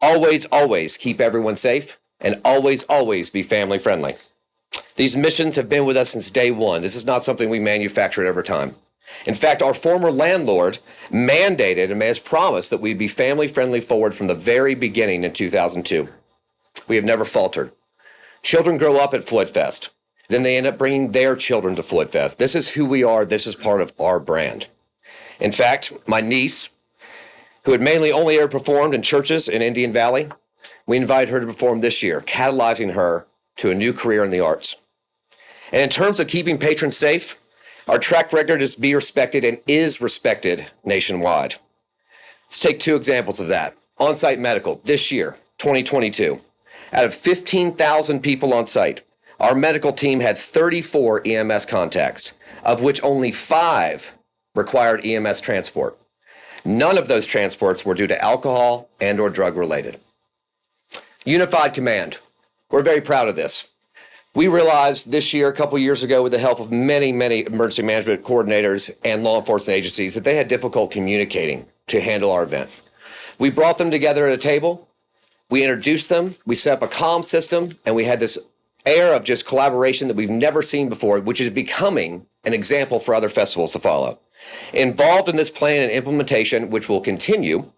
Always, always keep everyone safe, and always, always be family friendly. These missions have been with us since day one. This is not something we manufactured over time. In fact, our former landlord mandated and has promised that we'd be family friendly forward from the very beginning in 2002. We have never faltered. Children grow up at Floyd Fest. Then they end up bringing their children to Floyd Fest. This is who we are. This is part of our brand. In fact, my niece, who had mainly only ever performed in churches in Indian Valley, we invited her to perform this year, catalyzing her to a new career in the arts. And in terms of keeping patrons safe, our track record is to be respected and is respected nationwide. Let's take two examples of that. On-site medical, this year, 2022. Out of 15,000 people on site, our medical team had 34 EMS contacts, of which only 5 required EMS transport. None of those transports were due to alcohol and or drug related. Unified Command. We're very proud of this. We realized this year, a couple years ago, with the help of many, many emergency management coordinators and law enforcement agencies, that they had difficult communicating to handle our event. We brought them together at a table. We introduced them. We set up a comm system, and we had this air of just collaboration that we've never seen before, which is becoming an example for other festivals to follow. Involved in this plan and implementation, which will continue,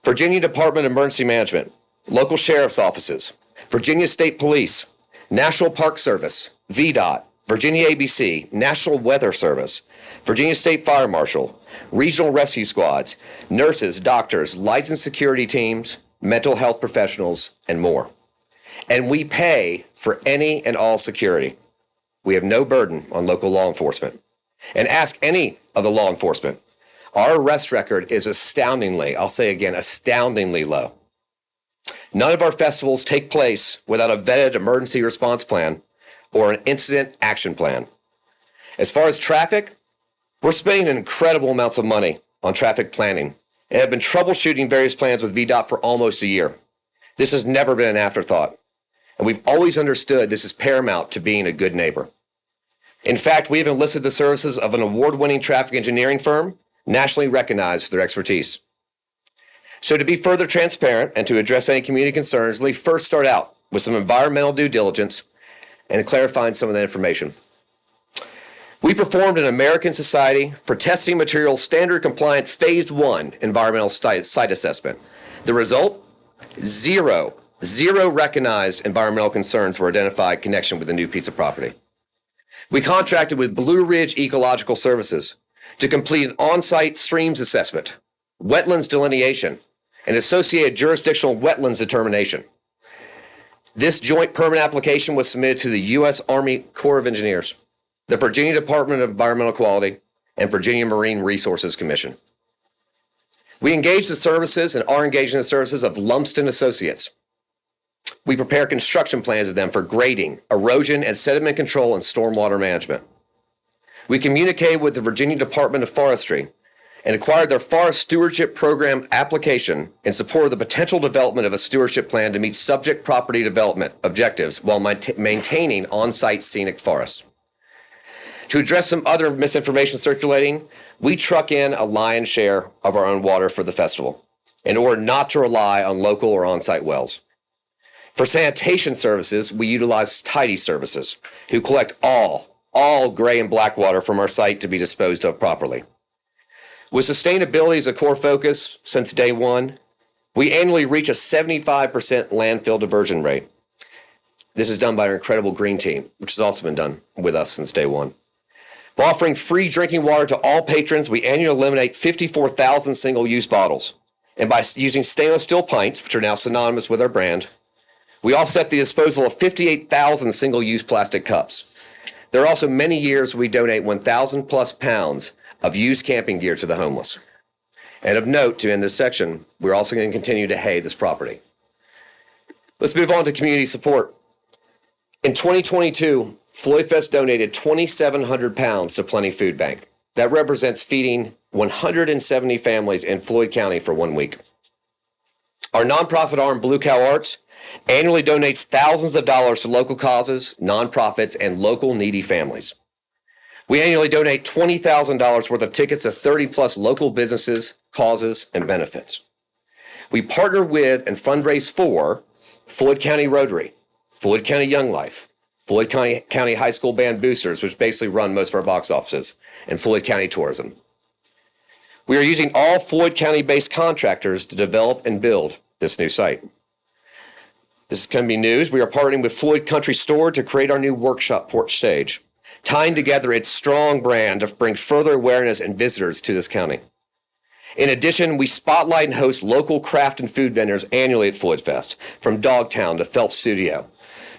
Virginia Department of Emergency Management, local sheriff's offices, Virginia State Police, National Park Service, VDOT, Virginia ABC, National Weather Service, Virginia State Fire Marshal, regional rescue squads, nurses, doctors, licensed security teams, mental health professionals, and more. And we pay for any and all security. We have no burden on local law enforcement. And ask any of the law enforcement. Our arrest record is astoundingly, I'll say again, astoundingly low. None of our festivals take place without a vetted emergency response plan or an incident action plan. As far as traffic, we're spending incredible amounts of money on traffic planning and have been troubleshooting various plans with VDOT for almost a year. This has never been an afterthought, and we've always understood this is paramount to being a good neighbor. In fact, we have enlisted the services of an award-winning traffic engineering firm, nationally recognized for their expertise. So to be further transparent and to address any community concerns, let me first start out with some environmental due diligence and clarifying some of the information. We performed an American Society for Testing Materials Standard Compliant Phase 1 environmental site assessment. The result? Zero recognized environmental concerns were identified in connection with the new piece of property. We contracted with Blue Ridge Ecological Services to complete an on-site streams assessment, wetlands delineation, and associated jurisdictional wetlands determination. This joint permit application was submitted to the U.S. Army Corps of Engineers, the Virginia Department of Environmental Quality, and Virginia Marine Resources Commission. We engaged the services and are engaging the services of Lumsden Associates. We prepare construction plans with them for grading, erosion and sediment control, and stormwater management. We communicated with the Virginia Department of Forestry and acquired their Forest Stewardship Program application in support of the potential development of a stewardship plan to meet subject property development objectives while maintaining on-site scenic forests. To address some other misinformation circulating, we truck in a lion's share of our own water for the festival in order not to rely on local or on-site wells. For sanitation services, we utilize Tidy Services, who collect all gray and black water from our site to be disposed of properly. With sustainability as a core focus since day one, we annually reach a 75% landfill diversion rate. This is done by our incredible green team, which has also been done with us since day one. By offering free drinking water to all patrons, we annually eliminate 54,000 single-use bottles. And by using stainless steel pints, which are now synonymous with our brand, we offset the disposal of 58,000 single-use plastic cups. There are also many years we donate 1,000 plus pounds of used camping gear to the homeless. And of note, to end this section, we're also going to continue to hay this property. Let's move on to community support. In 2022, Floyd Fest donated 2,700 pounds to Plenty Food Bank. That represents feeding 170 families in Floyd County for 1 week. Our nonprofit arm, Blue Cow Arts, annually donates thousands of dollars to local causes, nonprofits, and local needy families. We annually donate $20,000 worth of tickets to 30-plus local businesses, causes, and benefits. We partner with and fundraise for Floyd County Rotary, Floyd County Young Life, Floyd County High School Band Boosters, which basically run most of our box offices, and Floyd County Tourism. We are using all Floyd County-based contractors to develop and build this new site. This is going to be news. We are partnering with Floyd Country Store to create our new workshop porch stage, tying together its strong brand to bring further awareness and visitors to this county. In addition, we spotlight and host local craft and food vendors annually at Floyd Fest, from Dogtown to Phelps Studio,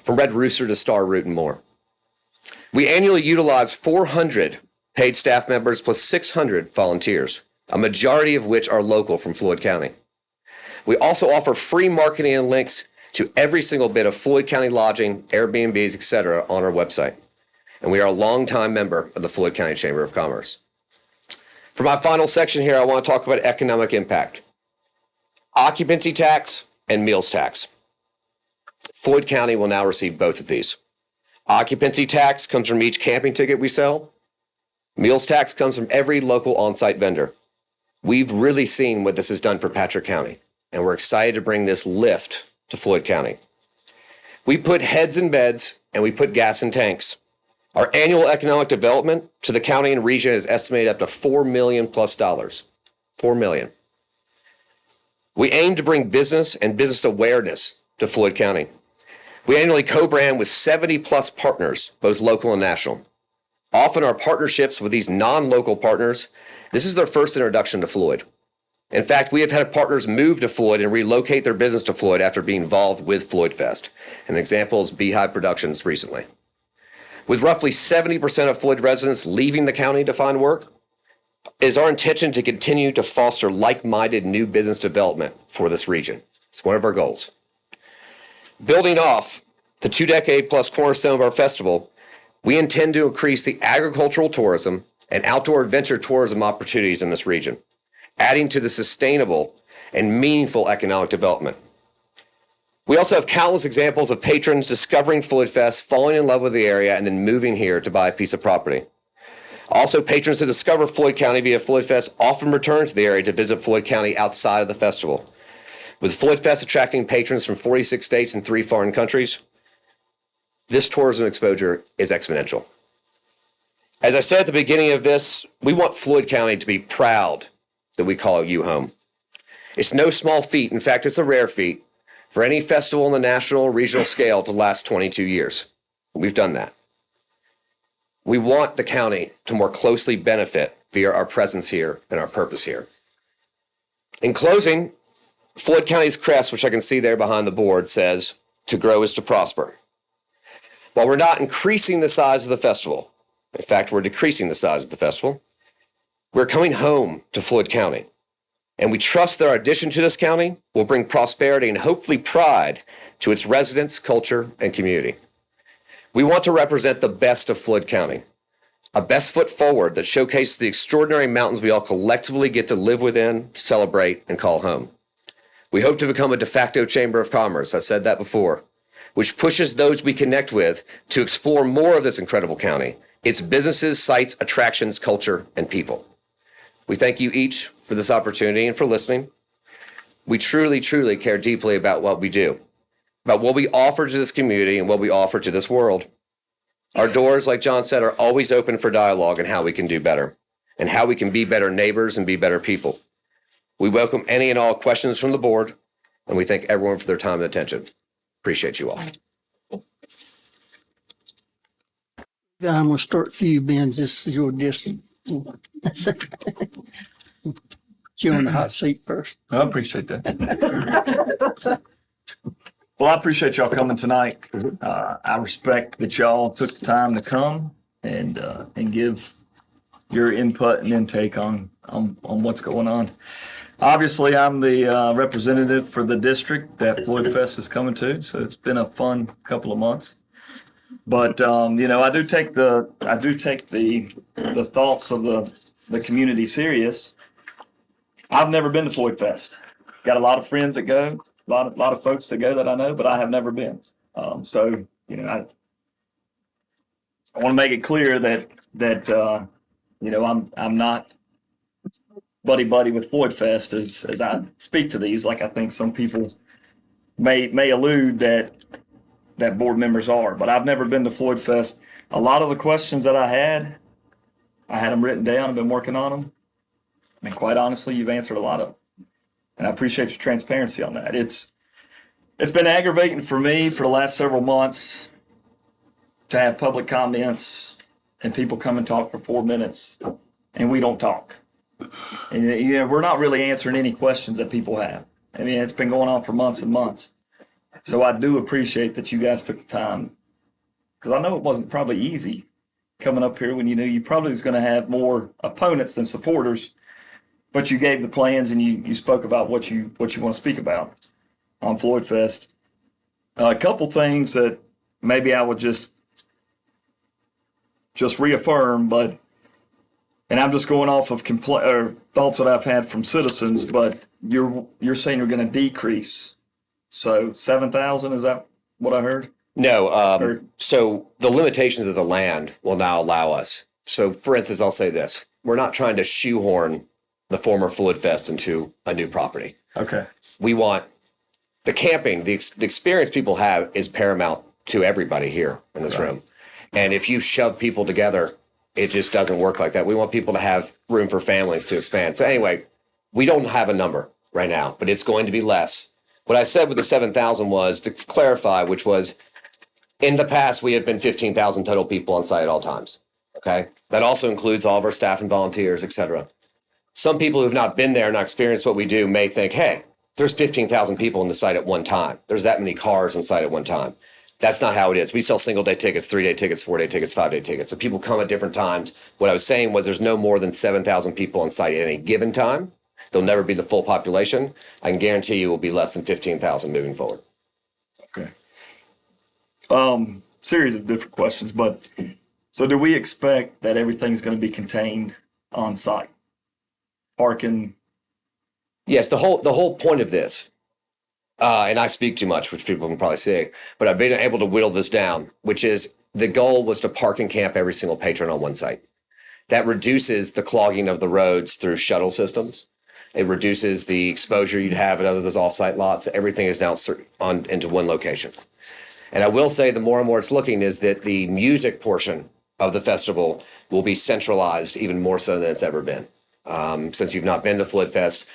from Red Rooster to Star Root and more. We annually utilize 400 paid staff members plus 600 volunteers, a majority of which are local from Floyd County. We also offer free marketing and links to every single bit of Floyd County lodging, Airbnbs, etc. on our website. And we are a longtime member of the Floyd County Chamber of Commerce. For my final section here, I want to talk about economic impact. Occupancy tax and meals tax. Floyd County will now receive both of these. Occupancy tax comes from each camping ticket we sell. Meals tax comes from every local on-site vendor. We've really seen what this has done for Patrick County, and we're excited to bring this lift to Floyd County. We put heads in beds and we put gas in tanks. Our annual economic development to the county and region is estimated up to $4 million plus. $4 million. We aim to bring business and business awareness to Floyd County. We annually co-brand with 70 plus partners, both local and national. Often our partnerships with these non-local partners, this is their first introduction to Floyd. In fact, we have had partners move to Floyd and relocate their business to Floyd after being involved with Floyd Fest. An example is Beehive Productions recently. With roughly 70% of Floyd residents leaving the county to find work, it is our intention to continue to foster like-minded new business development for this region. It's one of our goals. Building off the 2-decade-plus cornerstone of our festival, we intend to increase the agricultural tourism and outdoor adventure tourism opportunities in this region, adding to the sustainable and meaningful economic development. We also have countless examples of patrons discovering Floyd Fest, falling in love with the area, and then moving here to buy a piece of property. Also, patrons who discover Floyd County via Floyd Fest often return to the area to visit Floyd County outside of the festival. With Floyd Fest attracting patrons from 46 states and 3 foreign countries, this tourism exposure is exponential. As I said at the beginning of this, we want Floyd County to be proud that we call you home. It's no small feat. In fact, it's a rare feat for any festival on the national or regional scale to last 22 years. We've done that. We want the county to more closely benefit via our presence here and our purpose here. In closing, Floyd County's crest, which I can see there behind the board, says, "To grow is to prosper." While we're not increasing the size of the festival, in fact, we're decreasing the size of the festival, we're coming home to Floyd County. And we trust that our addition to this county will bring prosperity and hopefully pride to its residents, culture, and community. We want to represent the best of Floyd County, a best foot forward that showcases the extraordinary mountains we all collectively get to live within, celebrate, and call home. We hope to become a de facto chamber of commerce, I said that before, which pushes those we connect with to explore more of this incredible county, its businesses, sites, attractions, culture, and people. We thank you each for this opportunity and for listening. We truly, truly care deeply about what we do, about what we offer to this community and what we offer to this world. Our doors, like John said, are always open for dialogue and how we can do better and how we can be better neighbors and be better people. We welcome any and all questions from the board, and we thank everyone for their time and attention. Appreciate you all. I'm going to start for you, Ben. This is your district. You're on the hot seat first. I appreciate that. Well, I appreciate y'all coming tonight. I respect that y'all took the time to come and give your input and intake on what's going on. Obviously, I'm the representative for the district that Floyd Fest is coming to, so it's been a fun couple of months. But I do take the thoughts of the community serious. I've never been to Floyd Fest. Got a lot of friends that go, a lot of folks that go that I know, but I have never been. So I want to make it clear that I'm not buddy with Floyd Fest as I speak to these. Like I think some people may allude that board members are, but I've never been to Floyd Fest. A lot of the questions that I had them written down. I've been working on them, and quite honestly, you've answered a lot of them, and I appreciate your transparency on that. It's been aggravating for me for the last several months to have public comments and people come and talk for 4 minutes, and we don't talk. And we're not really answering any questions that people have. I mean, it's been going on for months and months. So I do appreciate that you guys took the time, because I know it wasn't probably easy coming up here when you knew you probably was going to have more opponents than supporters, but you gave the plans and you spoke about what you want to speak about on Floyd Fest. A couple things that maybe I would just reaffirm, and I'm just going off of thoughts that I've had from citizens, but you're saying you're going to decrease. So 7,000, is that what I heard? No. So the limitations of the land will now allow us. So for instance, I'll say this. We're not trying to shoehorn the former Floyd Fest into a new property. Okay. We want the camping, the experience people have is paramount to everybody here in this room. And if you shove people together, it just doesn't work like that. We want people to have room for families to expand. So anyway, we don't have a number right now, but it's going to be less. What I said with the 7,000 was to clarify, which was in the past, we have been 15,000 total people on site at all times. Okay. That also includes all of our staff and volunteers, et cetera. Some people who've not been there and not experienced what we do may think, hey, there's 15,000 people in the site at one time. There's that many cars in site at one time. That's not how it is. We sell single-day tickets, 3-day tickets, 4-day tickets, 5-day tickets. So people come at different times. What I was saying was there's no more than 7,000 people on site at any given time. There'll never be the full population. I can guarantee you it will be less than 15,000 moving forward. Okay. Series of different questions, but so do we expect that everything's going to be contained on site? Parking? Yes, the whole point of this, and I speak too much, which people can probably see, but I've been able to whittle this down, which is the goal was to park and camp every single patron on one site. That reduces the clogging of the roads through shuttle systems. It reduces the exposure you'd have at other those off-site lots. Everything is now into one location. And I will say the more and more it's looking is that the music portion of the festival will be centralized even more so than it's ever been. Since you've not been to Floyd Fest,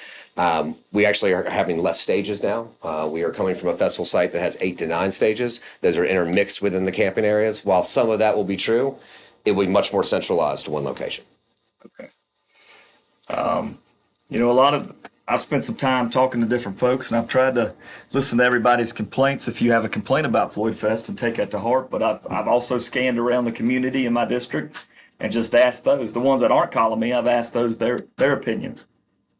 we actually are having less stages now. We are coming from a festival site that has 8 to 9 stages. Those are intermixed within the camping areas. While some of that will be true, it will be much more centralized to one location. Okay. I've spent some time talking to different folks, and I've tried to listen to everybody's complaints. If you have a complaint about Floyd Fest, and take that to heart. But I've also scanned around the community in my district and just asked those. The ones that aren't calling me, I've asked those their opinions.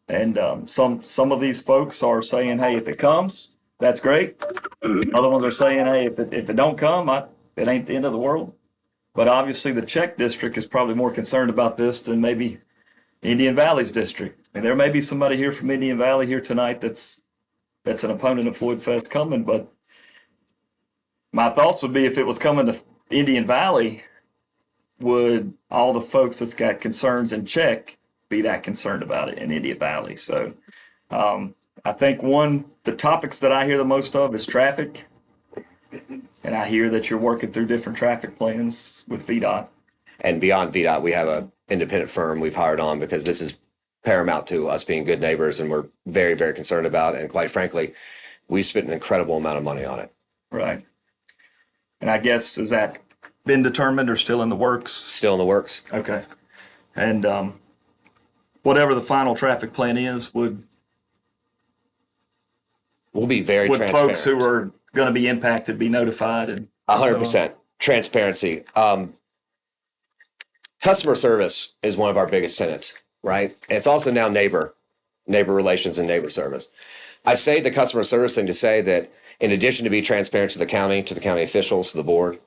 And some of these folks are saying, hey, if it comes, that's great. Other ones are saying, hey, if it don't come, it ain't the end of the world. But obviously the Czech district is probably more concerned about this than maybe Indian Valley's district. And there may be somebody here from Indian Valley here tonight that's an opponent of Floyd Fest coming. But my thoughts would be if it was coming to Indian Valley, would all the folks that's got concerns in Czech be that concerned about it in Indian Valley? So I think the topics that I hear the most of is traffic. And I hear that you're working through different traffic plans with VDOT. And beyond VDOT, we have an independent firm we've hired on because this is paramount to us being good neighbors, and we're very, very concerned about it. And quite frankly, we spent an incredible amount of money on it. Right. And I guess, has that been determined or still in the works? Still in the works. Okay. And whatever the final traffic plan is, we'll be very transparent. Folks who are going to be impacted be notified? And 100% transparency. Customer service is one of our biggest tenets, right? And it's also now neighbor relations and neighbor service. I say the customer service thing to say that in addition to be transparent to the county officials, to the board,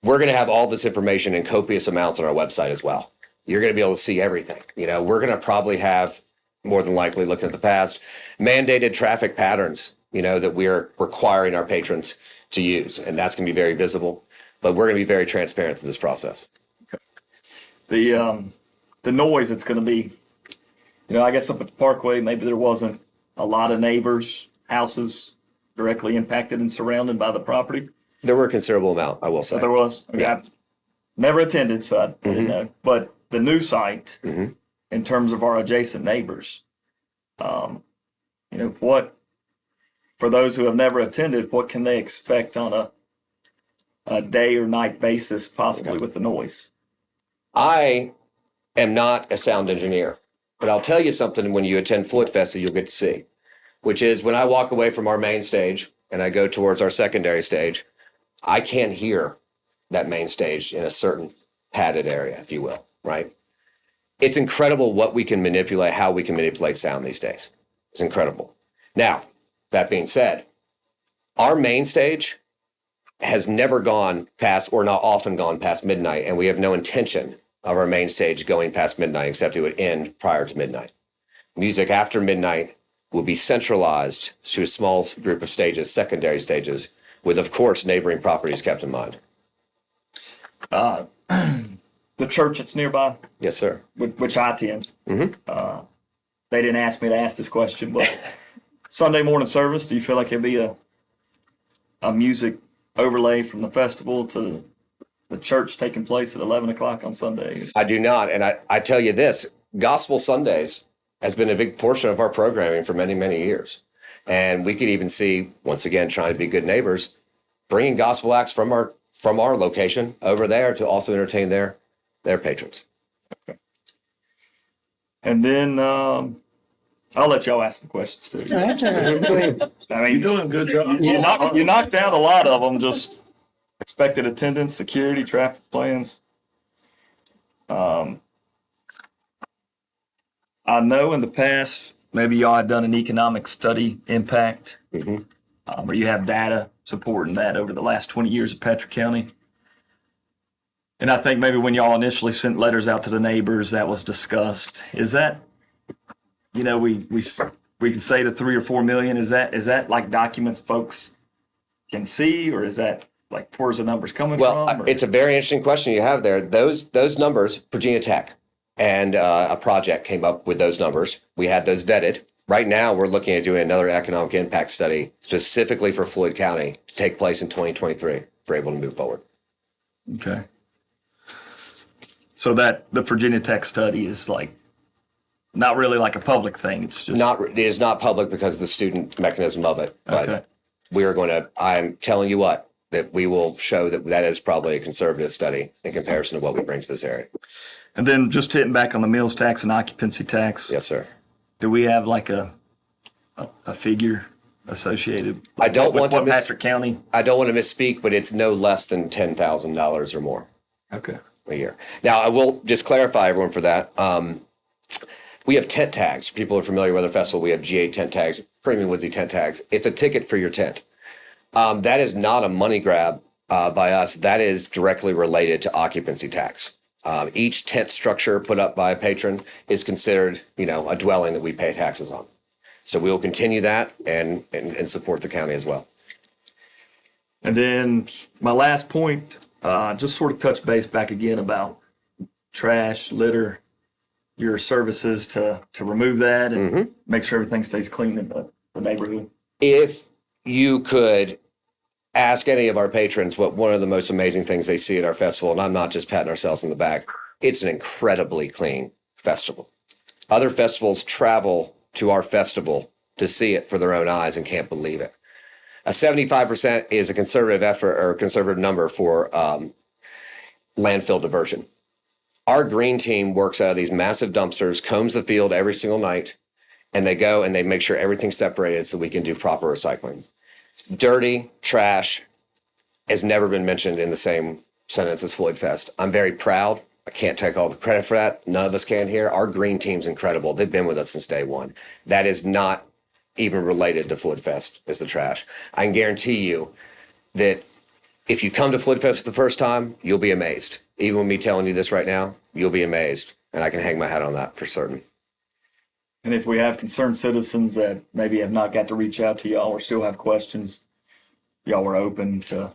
we're going to have all this information in copious amounts on our website as well. You're going to be able to see everything. You know, we're going to probably have, more than likely, looking at the past, mandated traffic patterns, you know, that we're requiring our patrons to use. And that's going to be very visible. But we're going to be very transparent through this process. The noise it's going to be, you know, I guess up at the Parkway, maybe there wasn't a lot of neighbors, houses directly impacted and surrounded by the property. There were a considerable amount, I will say. There was. Okay. Yeah. I never attended, so I didn't know. But the new site, in terms of our adjacent neighbors, you know, what, for those who have never attended, what can they expect on a day or night basis, possibly with the noise? I am not a sound engineer, but I'll tell you something when you attend Floyd Fest that you'll get to see, which is when I walk away from our main stage and I go towards our secondary stage, I can't hear that main stage in a certain padded area, if you will, right? It's incredible what we can manipulate, how we can manipulate sound these days. It's incredible. Now, that being said, our main stage has never gone past, or not often gone past midnight, and we have no intention of our main stage going past midnight, except it would end prior to midnight. Music after midnight will be centralized to a small group of stages, secondary stages, with, of course, neighboring properties kept in mind. The church that's nearby, Yes, sir. which I attend, they didn't ask me to ask this question, but Sunday morning service, do you feel like it'd be a music overlay from the festival to the church taking place at 11 o'clock on Sunday? I do not. And I tell you this, Gospel Sundays has been a big portion of our programming for many, many years. And we could even see, once again, trying to be good neighbors, bringing gospel acts from our location over there to also entertain their patrons. And then I'll let y'all ask some questions too. I mean, You're doing a good job. you knocked down a lot of them, just expected attendance, security, traffic plans. I know in the past, maybe y'all had done an economic study impact, where you have data supporting that over the last 20 years of Patrick County. And I think maybe when y'all initially sent letters out to the neighbors, that was discussed. Is that, you know, we can say the 3 or 4 million. Is that like documents folks can see, or is that like, where's the numbers coming from? It's a very interesting question you have there. Those numbers, Virginia Tech and a project came up with those numbers. We had those vetted. Right now, we're looking at doing another economic impact study specifically for Floyd County to take place in 2023 if we're able to move forward. Okay. So that the Virginia Tech study is like not really like a public thing. It's just It is not public because of the student mechanism of it. But Okay. we are going to, I'm telling you what, that we will show that is probably a conservative study in comparison to what we bring to this area. And then just hitting back on the meals tax and occupancy tax. Yes, sir. Do we have like a figure associated? I don't with want to what Patrick County? I don't want to misspeak, but it's no less than $10,000 or more Okay. a year. Now, I will just clarify everyone for that. We have tent tags. People are familiar with our festival. We have G8 tent tags, Premium Woodsy tent tags. It's a ticket for your tent. That is not a money grab by us. That is directly related to occupancy tax. Each tent structure put up by a patron is considered, a dwelling that we pay taxes on. So we will continue that and support the county as well. And then my last point, just sort of touch base back again about trash, litter, your services to remove that and make sure everything stays clean in the neighborhood. If you could ask any of our patrons what one of the most amazing things they see at our festival, and I'm not just patting ourselves on the back, it's an incredibly clean festival. Other festivals travel to our festival to see it for their own eyes and can't believe it. A 75% is a conservative effort or conservative number for landfill diversion. Our green team works out of these massive dumpsters, combs the field every single night, and they go and they make sure everything's separated so we can do proper recycling. Dirty, trash has never been mentioned in the same sentence as Floyd Fest. I'm very proud. I can't take all the credit for that. None of us can here. Our green team's incredible. They've been with us since day one. That is not even related to Floyd Fest, is the trash. I can guarantee you that If you come to Floyd Fest for the first time, you'll be amazed. Even with me telling you this right now, you'll be amazed. And I can hang my hat on that for certain. And if we have concerned citizens that maybe have not got to reach out to y'all or still have questions, y'all were open to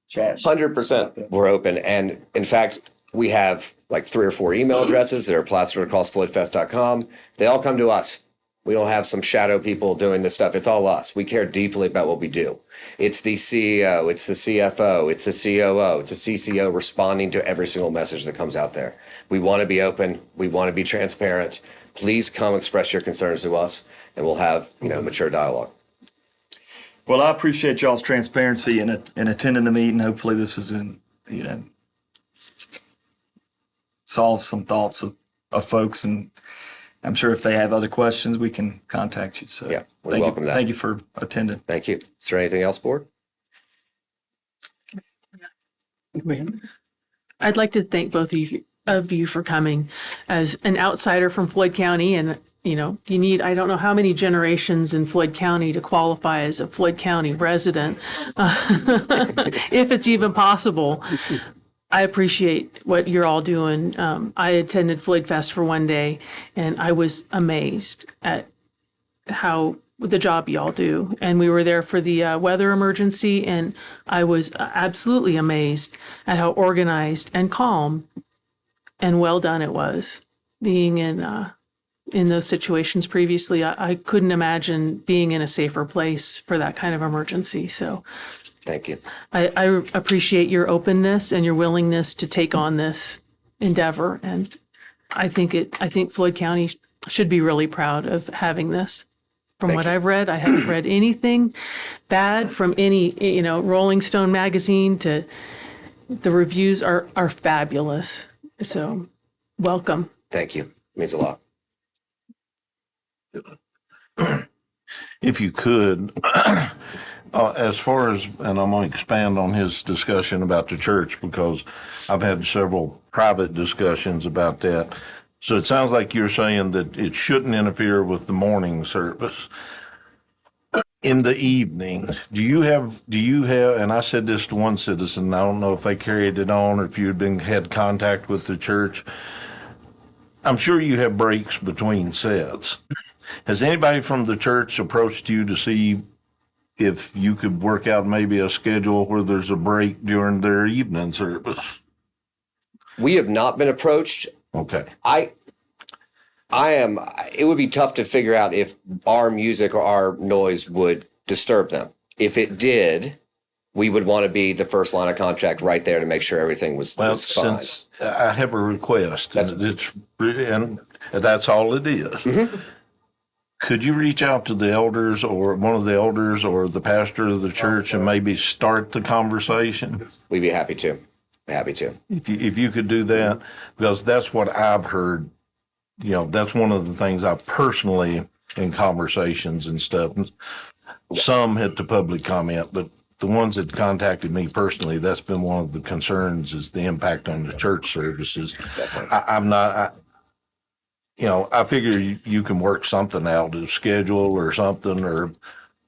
chat. 100% we're open. And in fact, we have like 3 or 4 email addresses that are plastered across floydfest.com. They all come to us. We don't have some shadow people doing this stuff. It's all us. We care deeply about what we do. It's the CEO, it's the CFO, it's the COO, it's the CCO responding to every single message that comes out there. We want to be open. We want to be transparent. Please come express your concerns to us, and we'll have, mature dialogue. Well, I appreciate y'all's transparency in attending the meeting. Hopefully this is solve some thoughts of folks, and I'm sure if they have other questions, we can contact you. So Yeah, we welcome that. Thank you for attending. Thank you. Is there anything else, board? I'd like to thank both of you for coming. As an outsider from Floyd County, and you need, I don't know how many generations in Floyd County to qualify as a Floyd County resident, if it's even possible. I appreciate what you're all doing. I attended Floyd Fest for one day, and I was amazed at how the job y'all do. And we were there for the weather emergency, and I was absolutely amazed at how organized and calm and well done it was. Being in those situations previously, I couldn't imagine being in a safer place for that kind of emergency. So Thank you. I appreciate your openness and your willingness to take on this endeavor. And I think Floyd County should be really proud of having this. From what I've read, I haven't read anything bad from any, Rolling Stone magazine to the reviews are fabulous. So welcome. Thank you. It means a lot. If you could, as far as, and I'm going to expand on his discussion about the church because I've had several private discussions about that. So it sounds like you're saying that it shouldn't interfere with the morning service. In the evening, do you have, and I said this to one citizen, I don't know if they carried it on or if you had contact with the church. I'm sure you have breaks between sets. Has anybody from the church approached you to see if you could work out maybe a schedule where there's a break during their evening service? We have not been approached. Okay. It would be tough to figure out if our music or our noise would disturb them. If it did, we would want to be the first line of contact right there to make sure everything was fine. Since I have a request, and that's all it is. Mm-hmm. Could you reach out to the elders or one of the elders or the pastor of the church and maybe start the conversation? We'd be happy to. If you could do that, because that's what I've heard. That's one of the things I personally, in conversations and stuff, some had to public comment, but the ones that contacted me personally, that's been one of the concerns is the impact on the church services. I figure you can work something out, a schedule or something, or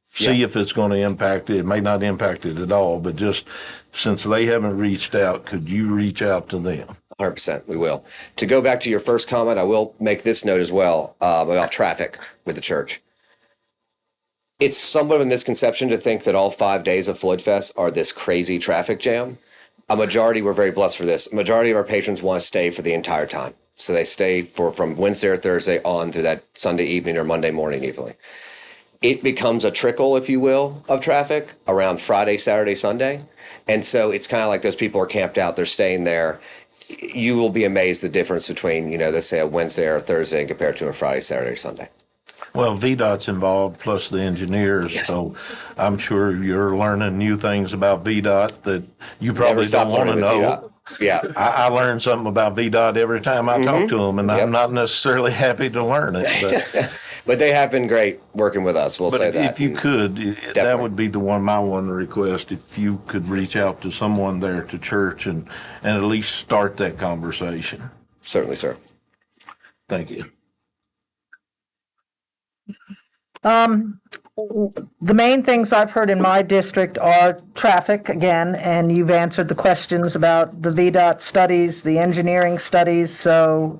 see if it's going to impact it. It may not impact it at all, but just since they haven't reached out, could you reach out to them? 100%, we will. To go back to your first comment, I will make this note as well about traffic with the church. It's somewhat of a misconception to think that all 5 days of Floyd Fest are this crazy traffic jam. We're very blessed for this. A majority of our patrons want to stay for the entire time. So they stay from Wednesday or Thursday on through that Sunday evening or Monday morning evening. It becomes a trickle, if you will, of traffic around Friday, Saturday, Sunday. And so it's kind of like those people are camped out, they're staying there. You will be amazed the difference between, let's say a Wednesday or a Thursday compared to a Friday, Saturday, or Sunday. Well, VDOT's involved, plus the engineers, Yes. So I'm sure you're learning new things about VDOT that you probably don't want to know. VDOT. Yeah. I learn something about VDOT every time I talk to them, and I'm not necessarily happy to learn it. But, but they have been great working with us, we'll say that. If you could, that would be my one request, if you could reach out to someone there to church and at least start that conversation. Certainly, sir. Thank you. The main things I've heard in my district are traffic again, and you've answered the questions about the VDOT studies, the engineering studies. So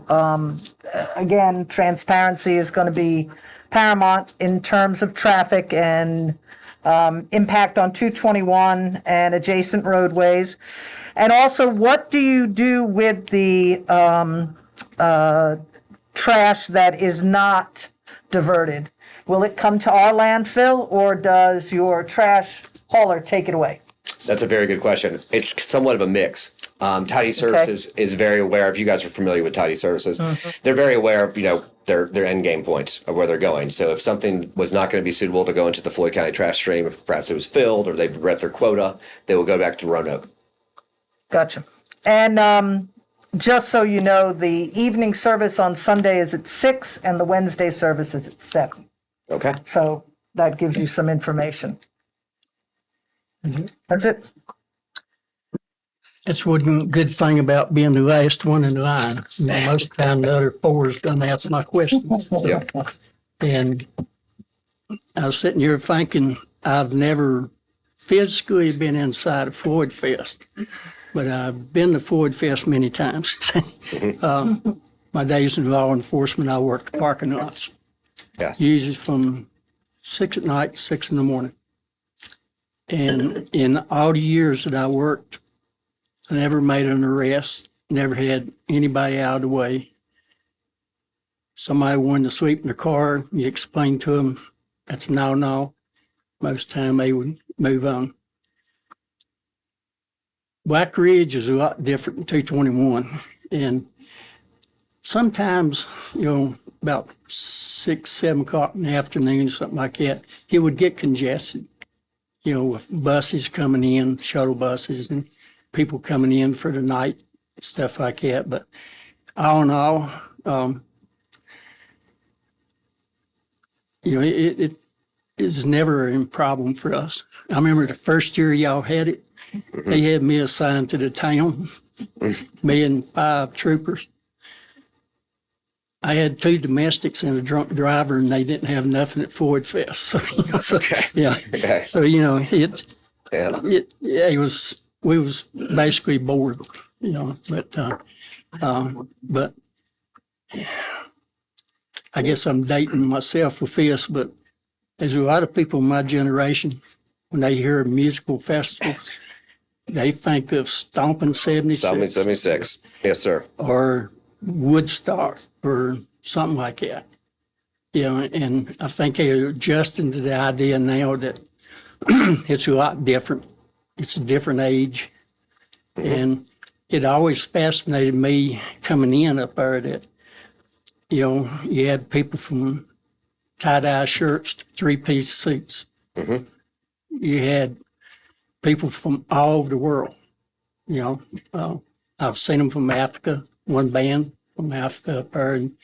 again, transparency is going to be paramount in terms of traffic and impact on 221 and adjacent roadways. And also, what do you do with the trash that is not diverted? Will it come to our landfill, or does your trash hauler take it away? That's a very good question. It's somewhat of a mix. Tidy Services is very aware, if you guys are familiar with Tidy Services, they're very aware of, their end game points of where they're going. So if something was not going to be suitable to go into the Floyd County trash stream, if perhaps it was filled or they've read their quota, they will go back to Roanoke. Gotcha. And just so you know, the evening service on Sunday is at 6 and the Wednesday service is at 7. Okay. So that gives you some information. That's it. That's one good thing about being the last one in line. Most of the time, the other four is going to answer my questions. So, Yeah. And I was sitting here thinking, I've never physically been inside of Floyd Fest, but I've been to Floyd Fest many times. My days in law enforcement, I worked parking lots. Yeah. Usually from 6 at night to 6 in the morning. And in all the years that I worked, I never made an arrest, never had anybody out of the way. Somebody wanted to sleep in the car, you explain to them, that's a no. Most of the time they would move on. Black Ridge is a lot different than 221. And sometimes, about 6, 7 o'clock in the afternoon, something like that, it would get congested, with buses coming in, shuttle buses, and people coming in for the night, stuff like that. But all in all, it is never a problem for us. I remember the first year y'all had it, they had me assigned to the town, me and 5 troopers. I had 2 domestics and a drunk driver, and they didn't have nothing at Floyd Fest. So, Okay. yeah. Okay. So, it was, we was basically bored, but I guess I'm dating myself with this, but there's a lot of people in my generation, when they hear musical festivals, they think of Stompin' 76. 76. Yes, sir. Or Woodstock or something like that. And I think they're adjusting to the idea now that it's a lot different. It's a different age. And it always fascinated me coming in up there that, you had people from tie-dye shirts to 3-piece suits. You had people from all over the world. I've seen them from Africa, one band from Africa up there, and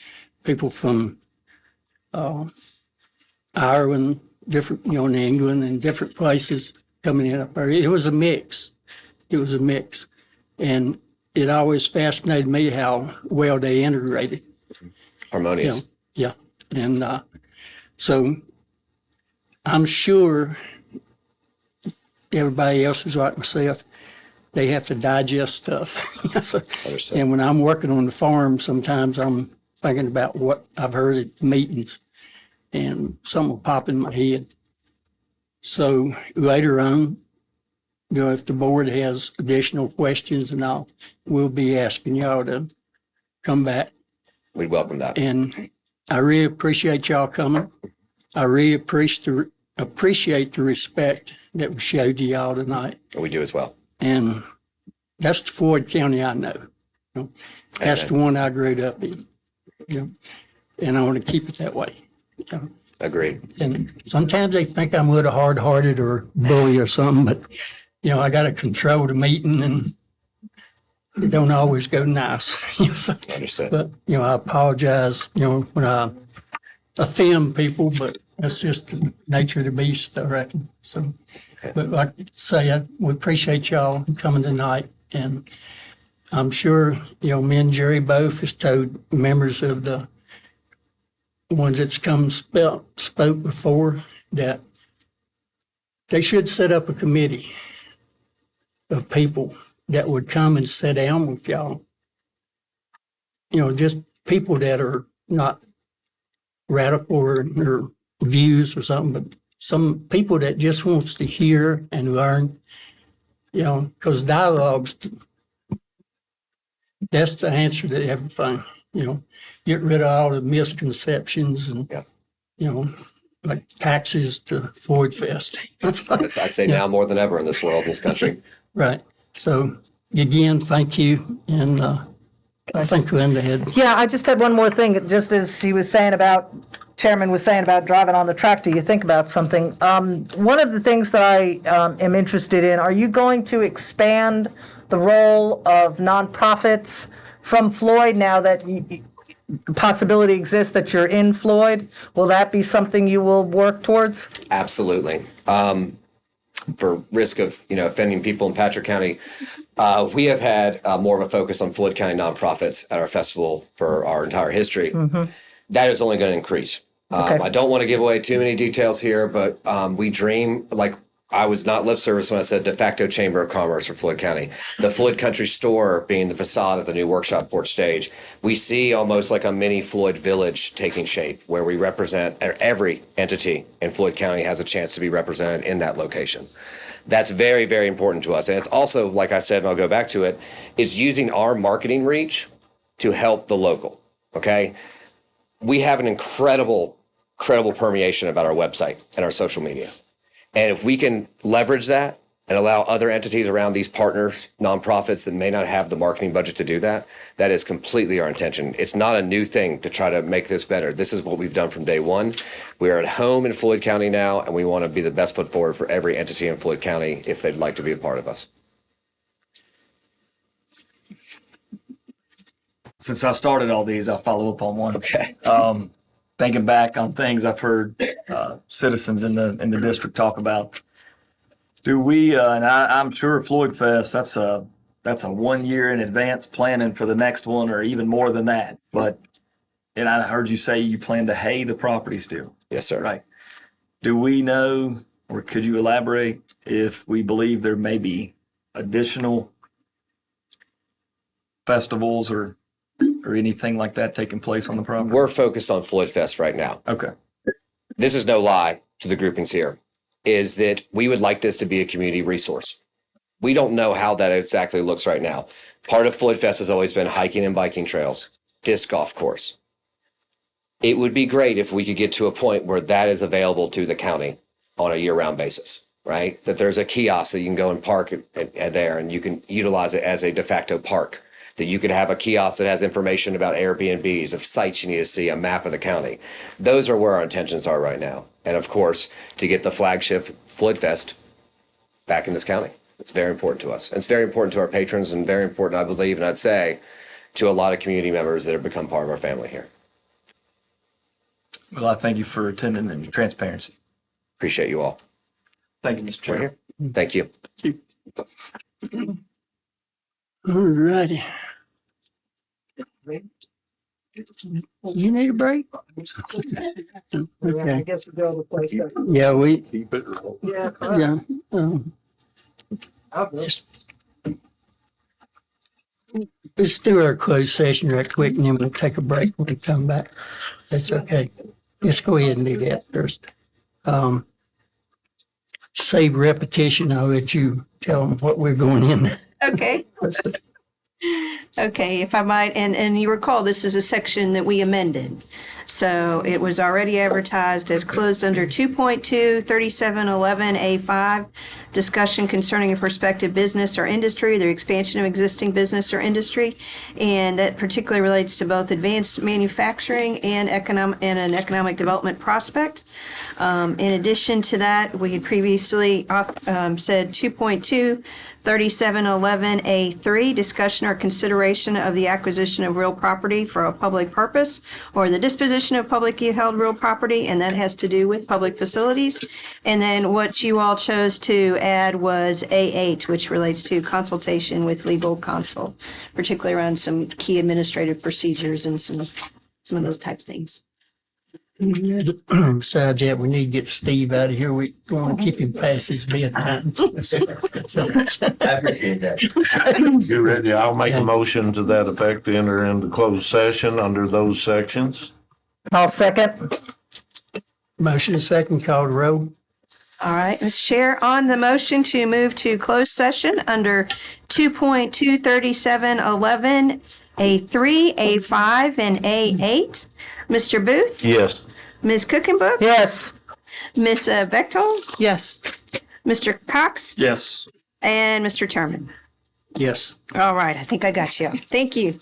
people from Ireland, different, in England and different places coming in up there. It was a mix. And it always fascinated me how well they integrated. Harmonious. Yeah. And so I'm sure everybody else is like myself. They have to digest stuff. Understood. And when I'm working on the farm, sometimes I'm thinking about what I've heard at meetings, and something will pop in my head. So later on, if the board has additional questions and all, we'll be asking y'all to come back. We'd welcome that. And I really appreciate y'all coming. I really appreciate the respect that was showed to y'all tonight. We do as well. And that's the Floyd County I know. That's the one I grew up in. And I want to keep it that way. Agreed. And sometimes they think I'm a little hard-hearted or bully or something, but, I got to control the meeting, and it don't always go nice. Understood. But, I apologize, when I offend people, but that's just the nature of the beast, I reckon. So, but like I say, we appreciate y'all coming tonight, and I'm sure, me and Jerry both has told members of the ones that's come spoke before, that they should set up a committee of people that would come and sit down with y'all. You know, just people that are not radical or their views or something, but some people that just wants to hear and learn, you know, because dialogues, that's the answer to everything, you know. Get rid of all the misconceptions and, Yeah. you know, like taxes to Floyd Fest. I'd say now more than ever in this world, in this country. Right. So again, thank you. And I think Linda had. Yeah, I just had one more thing, just as he was saying about, Chairman was saying about driving on the tractor, you think about something. One of the things that I am interested in, are you going to expand the role of nonprofits from Floyd now that the possibility exists that you're in Floyd? Will that be something you will work towards? Absolutely. For risk of, offending people in Patrick County, we have had more of a focus on Floyd County nonprofits at our festival for our entire history. That is only going to increase. Okay. I don't want to give away too many details here, but we dream, like I was not lip service when I said de facto chamber of commerce for Floyd County. The Floyd Country Store being the facade of the new workshop porch stage. We see almost like a mini Floyd Village taking shape where we represent every entity in Floyd County has a chance to be represented in that location. That's very, very important to us. And it's also, like I said, and I'll go back to it, it's using our marketing reach to help the local, okay? We have an incredible permeation about our website and our social media. And if we can leverage that and allow other entities around these partners, nonprofits that may not have the marketing budget to do that, that is completely our intention. It's not a new thing to try to make this better. This is what we've done from day one. We are at home in Floyd County now, and we want to be the best foot forward for every entity in Floyd County if they'd like to be a part of us. Since I started all these, I'll follow up on one. Okay. Thinking back on things I've heard citizens in the district talk about. Do we? And I'm sure Floyd Fest. That's a 1 year in advance planning for the next one, or even more than that. And I heard you say you plan to hay the property still. Yes, sir. Right. Do we know, or could you elaborate if we believe there may be additional festivals or anything like that taking place on the property? We're focused on Floyd Fest right now. Okay. This is no lie to the groupings here, is that we would like this to be a community resource. We don't know how that exactly looks right now. Part of Floyd Fest has always been hiking and biking trails, disc golf course. It would be great if we could get to a point where that is available to the county on a year-round basis, right? That there's a kiosk that you can go and park there and you can utilize it as a de facto park. That you could have a kiosk that has information about Airbnbs, of sites you need to see, a map of the county. Those are where our intentions are right now. And of course, to get the flagship Floyd Fest back in this county. It's very important to us. And it's very important to our patrons and very important, I believe, and I'd say, to a lot of community members that have become part of our family here. Well, I thank you for attending and your transparency. Appreciate you all. Thank you, Mr. Chair. Thank you. All righty. You need a break? Okay. guess we go to the place. Yeah, Yeah. yeah. Let's do our closed session right quick and then we'll take a break when we come back. That's okay. Let's go ahead and do that first. Save repetition. I'll let you tell them what we're going in. Okay. Okay, if I might, and you recall, this is a section that we amended. So it was already advertised as closed under 2.2 3711A5, discussion concerning a prospective business or industry, the expansion of existing business or industry, and that particularly relates to both advanced manufacturing and an economic development prospect. In addition to that, we had previously said 2.2 3711A3, discussion or consideration of the acquisition of real property for a public purpose or the disposition of publicly held real property, and that has to do with public facilities. And then what you all chose to add was A8, which relates to consultation with legal counsel, particularly around some key administrative procedures and some of those type things. Besides that, we need to get Steve out of here. We want to keep him past his bedtime. I appreciate that. You ready? I'll make a motion to that effect to enter into closed session under those sections. I'll second. Motion is second, call to roll. All right, Mr. Chair, on the motion to move to closed session under 2.23711, A3, A5, and A8, Mr. Booth, Yes. Ms. Cookenbook, Yes. Ms. Bechtold, Yes. Mr. Cox, Yes. and Mr. Terman. Yes. All right, I think I got you. Thank you.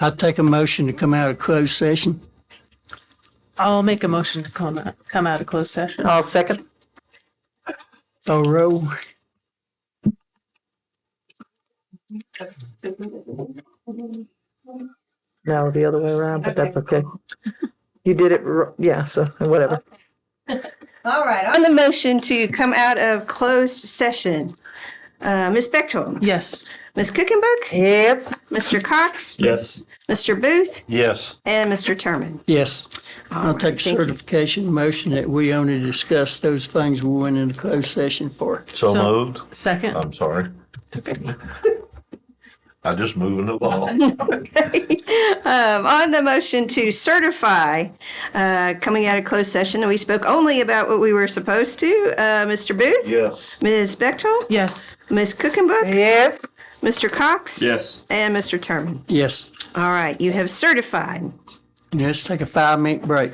I take a motion to come out of closed session. I'll make a motion to come out of closed session. I'll second. Oh, roll. No, the other way around, but that's okay. You did it, yeah, so whatever. All right, on the motion to come out of closed session, Ms. Bechtel, Yes. Ms. Cookenbook, Yes. Mr. Cox, Yes. Mr. Booth, Yes. and Mr. Terman. Yes. All I'll right, take a thank you. certification motion that we only discuss those things we went into closed session for. So So- moved. Second. I'm sorry. I'm just moving along. On the motion to certify coming out of closed session, we spoke only about what we were supposed to. Mr. Booth? Yes. Ms. Bechtel? Yes. Ms. Cookenbook? Yes. Mr. Cox? Yes. And Mr. Terman. Yes. All right, you have certified. Let's take a 5-minute break.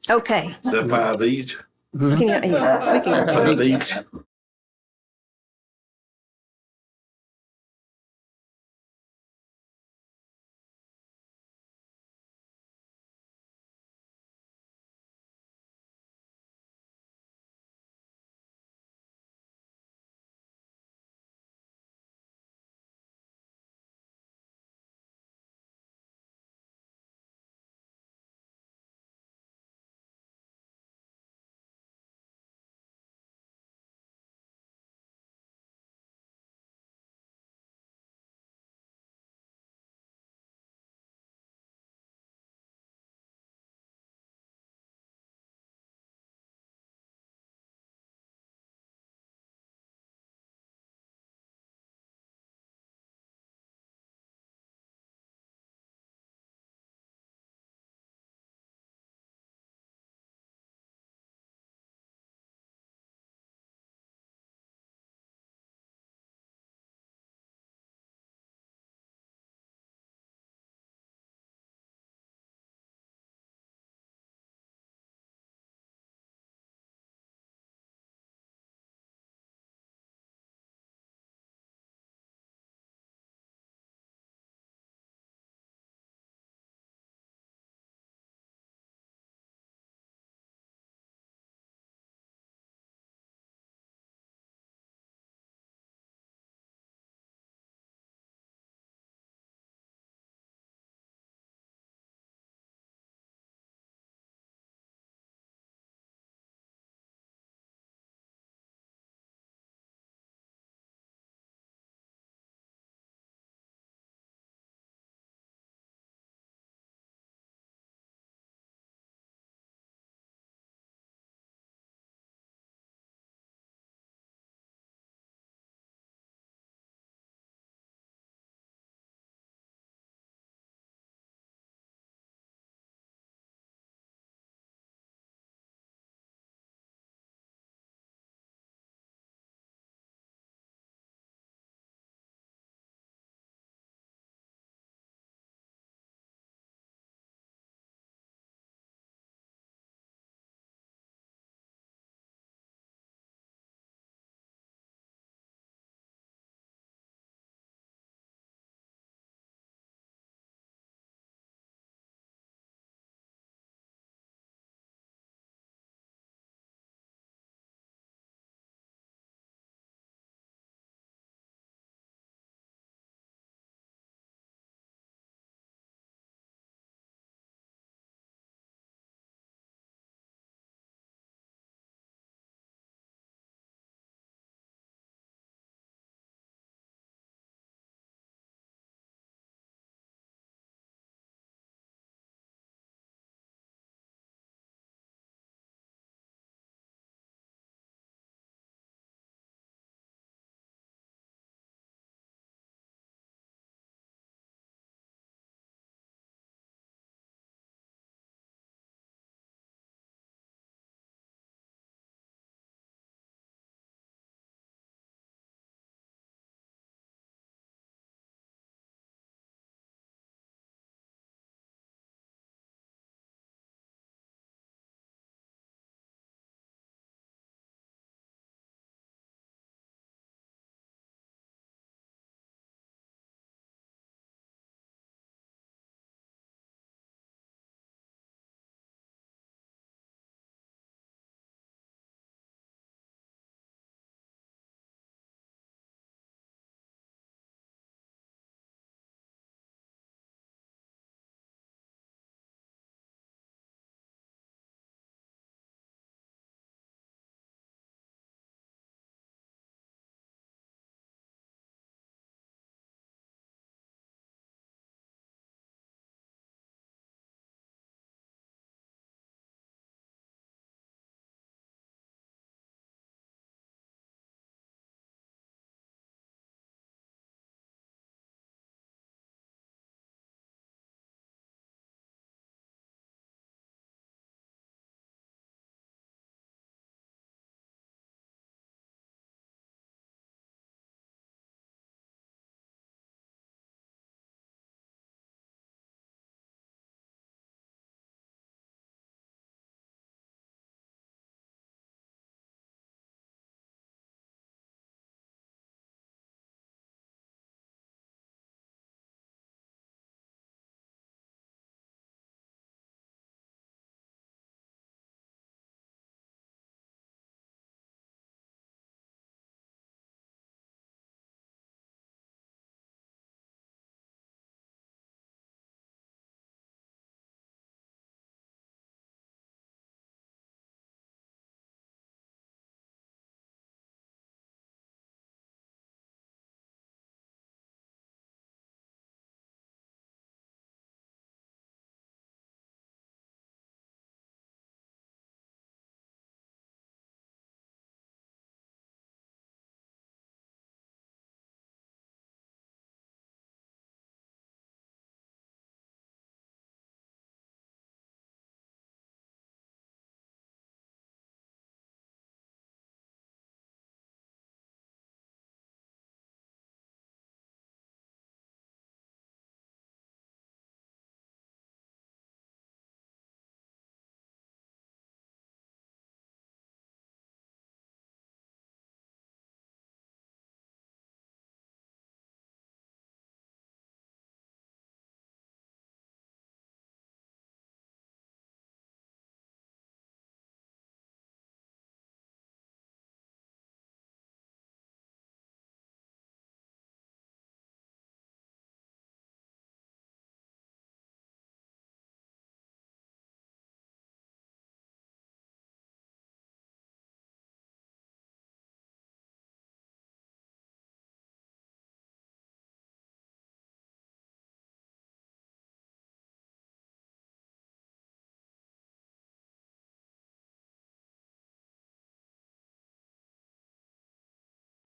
Okay. Is that 5 each? We can, yeah, we can. 5 each?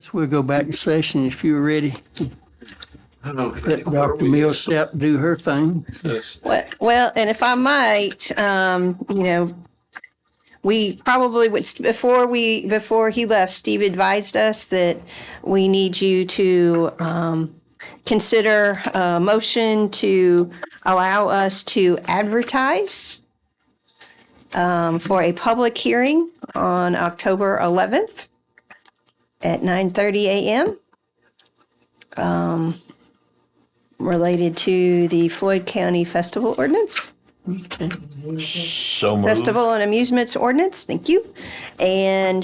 So we'll go back in session if you're ready. Let Dr. Millsap do her thing. Well, and if I might, we probably would, before he left, Steve advised us that we need you to consider a motion to allow us to advertise for a public hearing on October 11th at 9:30 a.m. Related to the Floyd County Festival Ordinance. So moved. Festival and Amusements Ordinance, thank you. And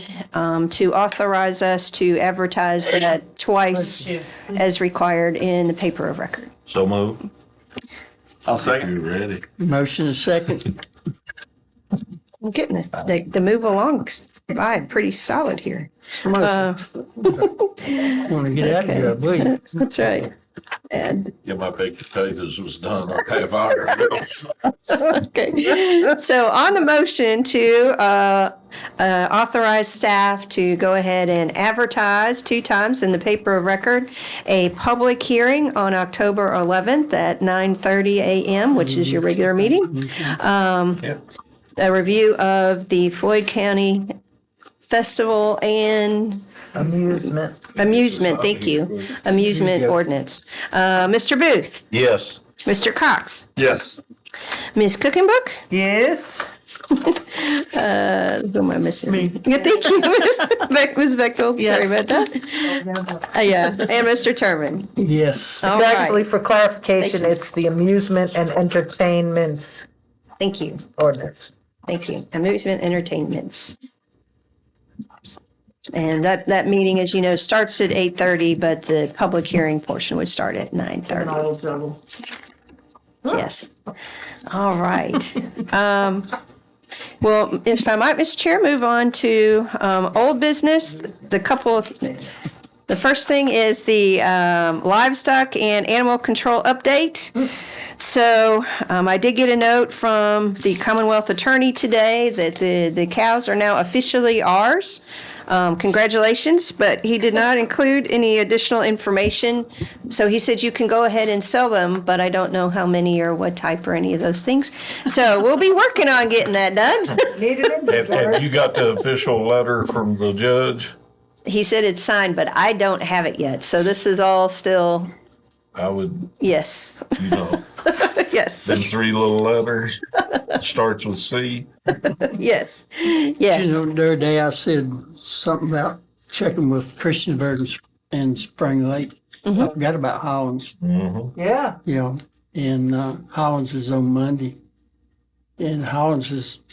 to authorize us to advertise that twice as required in the paper of record. So moved. I'll second. You ready? Motion is second. I'm getting the move along vibe pretty solid here. Want to get out of here, I believe. That's right. And Yeah, my baked potatoes was done a half hour ago. okay. So on the motion to authorize staff to go ahead and advertise 2 times in the paper of record a public hearing on October 11th at 9:30 a.m., which is your regular meeting. A review of the Floyd County Festival and Amusement, thank you. Amusement ordinance. Mr. Booth, Yes. Mr. Cox, Yes. Ms. Cookenbook, Yes. who am I missing? Yeah, thank you, Ms. Bechtold. Sorry Yes. about that. Yeah, and Mr. Turman. Yes. All Actually, right, for clarification, Thank you. it's the amusement and entertainments thank you, ordinance. thank you. Amusement entertainments. And that meeting, as you know, starts at 8:30, but the public hearing portion would start at 9:30. Yes. All right. Well, if I might, Mr. Chair, move on to old business. The first thing is the livestock and animal control update. So I did get a note from the Commonwealth Attorney today that the cows are now officially ours. Congratulations, but he did not include any additional information. So he said you can go ahead and sell them, but I don't know how many or what type or any of those things. So we'll be working on getting that done. Have you got the official letter from the judge? He said it's signed, but I don't have it yet. So this is all still, I would, yes, yes, them 3 little letters, starts with C. yes, You yes. know, the other day I said something about checking with Christiansburg and Spring Lake. I forgot about Hollins. Yeah. Yeah, and Hollins is on Monday. And Hollins is,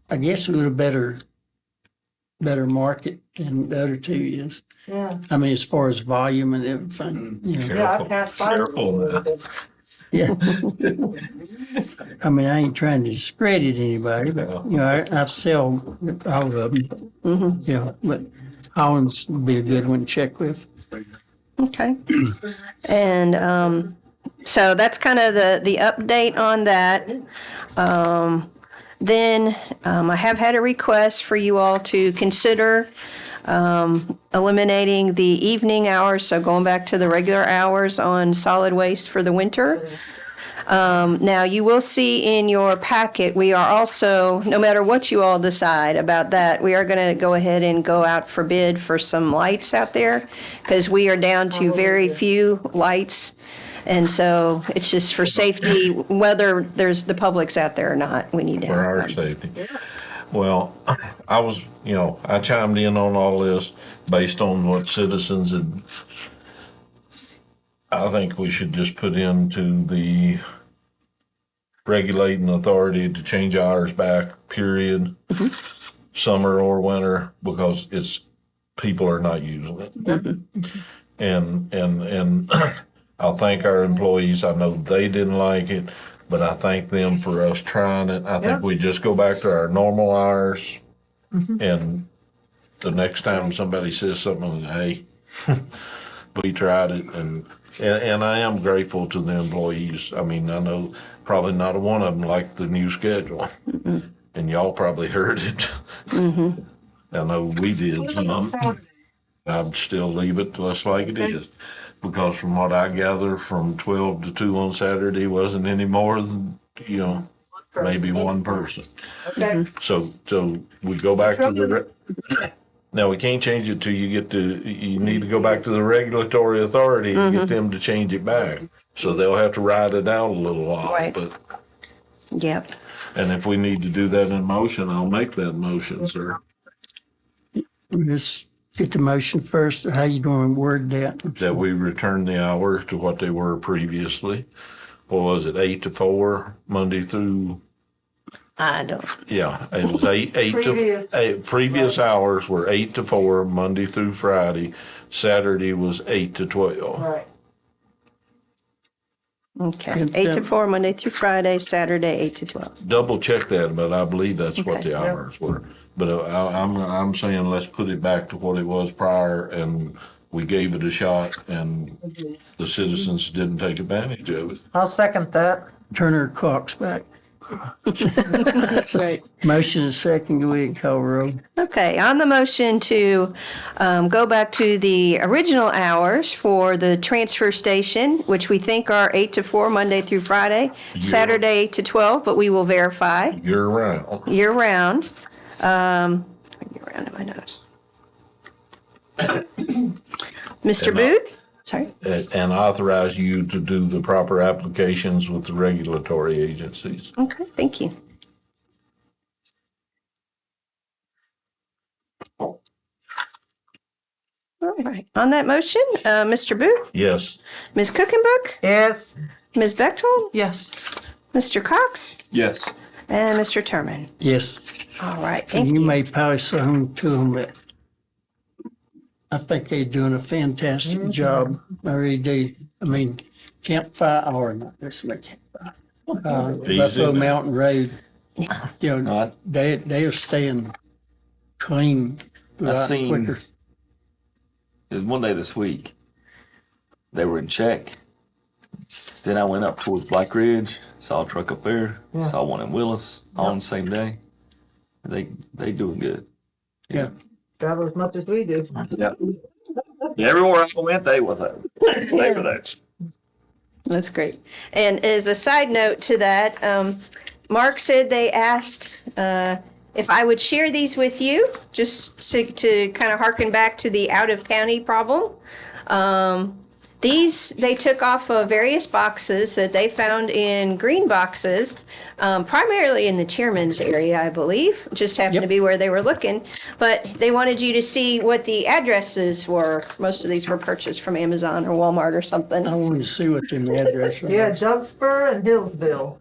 I guess, a little better market than the other 2 is. Yeah. I mean, as far as volume and everything, you know. Yeah, I passed by. Careful now. Yeah. I mean, I ain't trying to discredit anybody, but, you know, I sell all of them. Yeah, but Hollins would be a good one to check with. Okay. And so that's kind of the update on that. Then I have had a request for you all to consider eliminating the evening hours, so going back to the regular hours on solid waste for the winter. Now, you will see in your packet, we are also, no matter what you all decide about that, we are going to go ahead and go out for bid for some lights out there, because we are down to very few lights. And so it's just for safety, whether there's the public's out there or not, we need to For have our them. safety. Well, I was, I chimed in on all this based on what citizens had. I think we should just put into the regulating authority to change hours back, period, summer or winter, because people are not using it. And I'll thank our employees. I know they didn't like it, but I thank them for us trying it. I think we just go back to our normal hours. And the next time somebody says something, hey, we tried it. And I am grateful to the employees. I mean, I know probably not a one of them liked the new schedule. And y'all probably heard it. I know we did some. I'd still leave it just like it is. Because from what I gather, from 12 to 2 on Saturday wasn't any more than, maybe one person. Okay, So we go back to now we can't change it till you need to go back to the regulatory authority and get them to change it back. So they'll have to ride it out a little while, Right. but, Yep. and if we need to do that in motion, I'll make that motion, sir. Just get the motion first, or how you going to word that? That we return the hours to what they were previously. What was it, 8 to 4, Monday through? I don't. Yeah, it was previous hours were 8 to 4, Monday through Friday. Saturday was 8 to 12. right. Okay. 8 to 4, Monday through Friday, Saturday, 8 to 12. Double check that, but I believe that's what Okay. the hours were. But I'm saying let's put it back to what it was prior, and we gave it a shot, and the citizens didn't take advantage of it. I'll second that. Turner clocks back. That's right. Motion is second, go ahead and call roll. Okay, on the motion to go back to the original hours for the transfer station, which we think are 8 to 4, Monday through Friday, Saturday 8 to 12, but we will verify Year round. year round. Year round in my notes. Mr. Booth? Sorry. And authorize you to do the proper applications with the regulatory agencies. Okay, thank you. All right, on that motion, Mr. Booth, Yes. Ms. Cookenbook, Yes. Ms. Bechtold, Yes. Mr. Cox, Yes. and Mr. Terman. Yes, All right, and thank you you. may pass some to them, but I think they're doing a fantastic job. I really do. I mean, campfire, or not this much campfire. Buffalo now. Mountain Road, they are staying clean. a lot seen- quicker. It was one day this week. They were in check. Then I went up towards Black Ridge, saw a truck up there, saw one in Willis, all on the same day. They doing good. Yeah. Travel as much as we do. Yeah. Everywhere I went, they was there. They were there. That's great. And as a side note to that, Mark said they asked if I would share these with you, just to kind of harken back to the out-of-county problem. These they took off of various boxes that they found in green boxes, primarily in the chairman's area, I believe. Just happened to be where they were looking. But they wanted you to see what the addresses were. Most of these were purchased from Amazon or Walmart or something. I wanted to see what them address was. Yeah, Jugspur and Hillsville.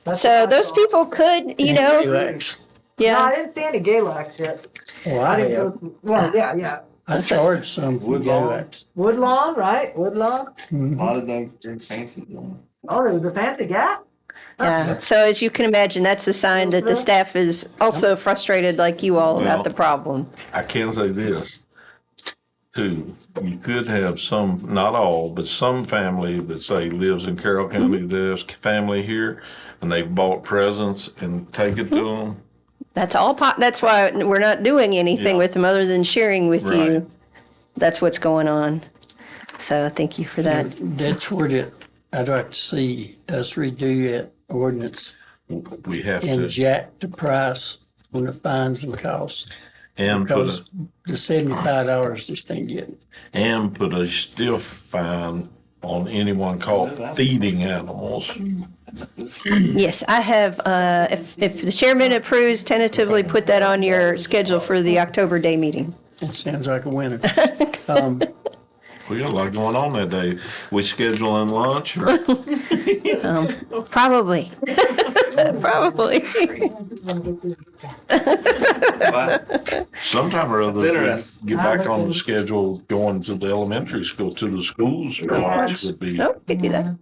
That's So what I those saw. people could, Relax. No, I yeah. didn't see any Galax yet. Well, I I didn't have. go, well, yeah. I charged some for Galax. Woodlawn, right? Woodlawn? A lot of them very fancy. Oh, there was a fancy gap? Yeah. So as you can imagine, that's a sign that the staff is also frustrated like you all Well, about the problem. I can say this, too. You could have some, not all, but some family that say lives in Carroll County, there's family here, and they've bought presents and take it to them. That's all. That's why we're not doing anything Yeah. with them other than sharing with Right. you. That's what's going on. So thank you for that. That's what I'd like to see us redo that ordinance We have and to, jack the price on the fines and costs. and Because the $75 just ain't getting. put a stiff fine on anyone caught feeding animals. Yes, I have. If the chairman approves, tentatively put that on your schedule for the October day meeting. It sounds like a winner. We got a lot going on that day. We scheduling lunch or? Probably. Probably. Sometime or other, That's we interesting. get back on the schedule, going to the elementary school, to the schools for lunch would be, Oh, could do that.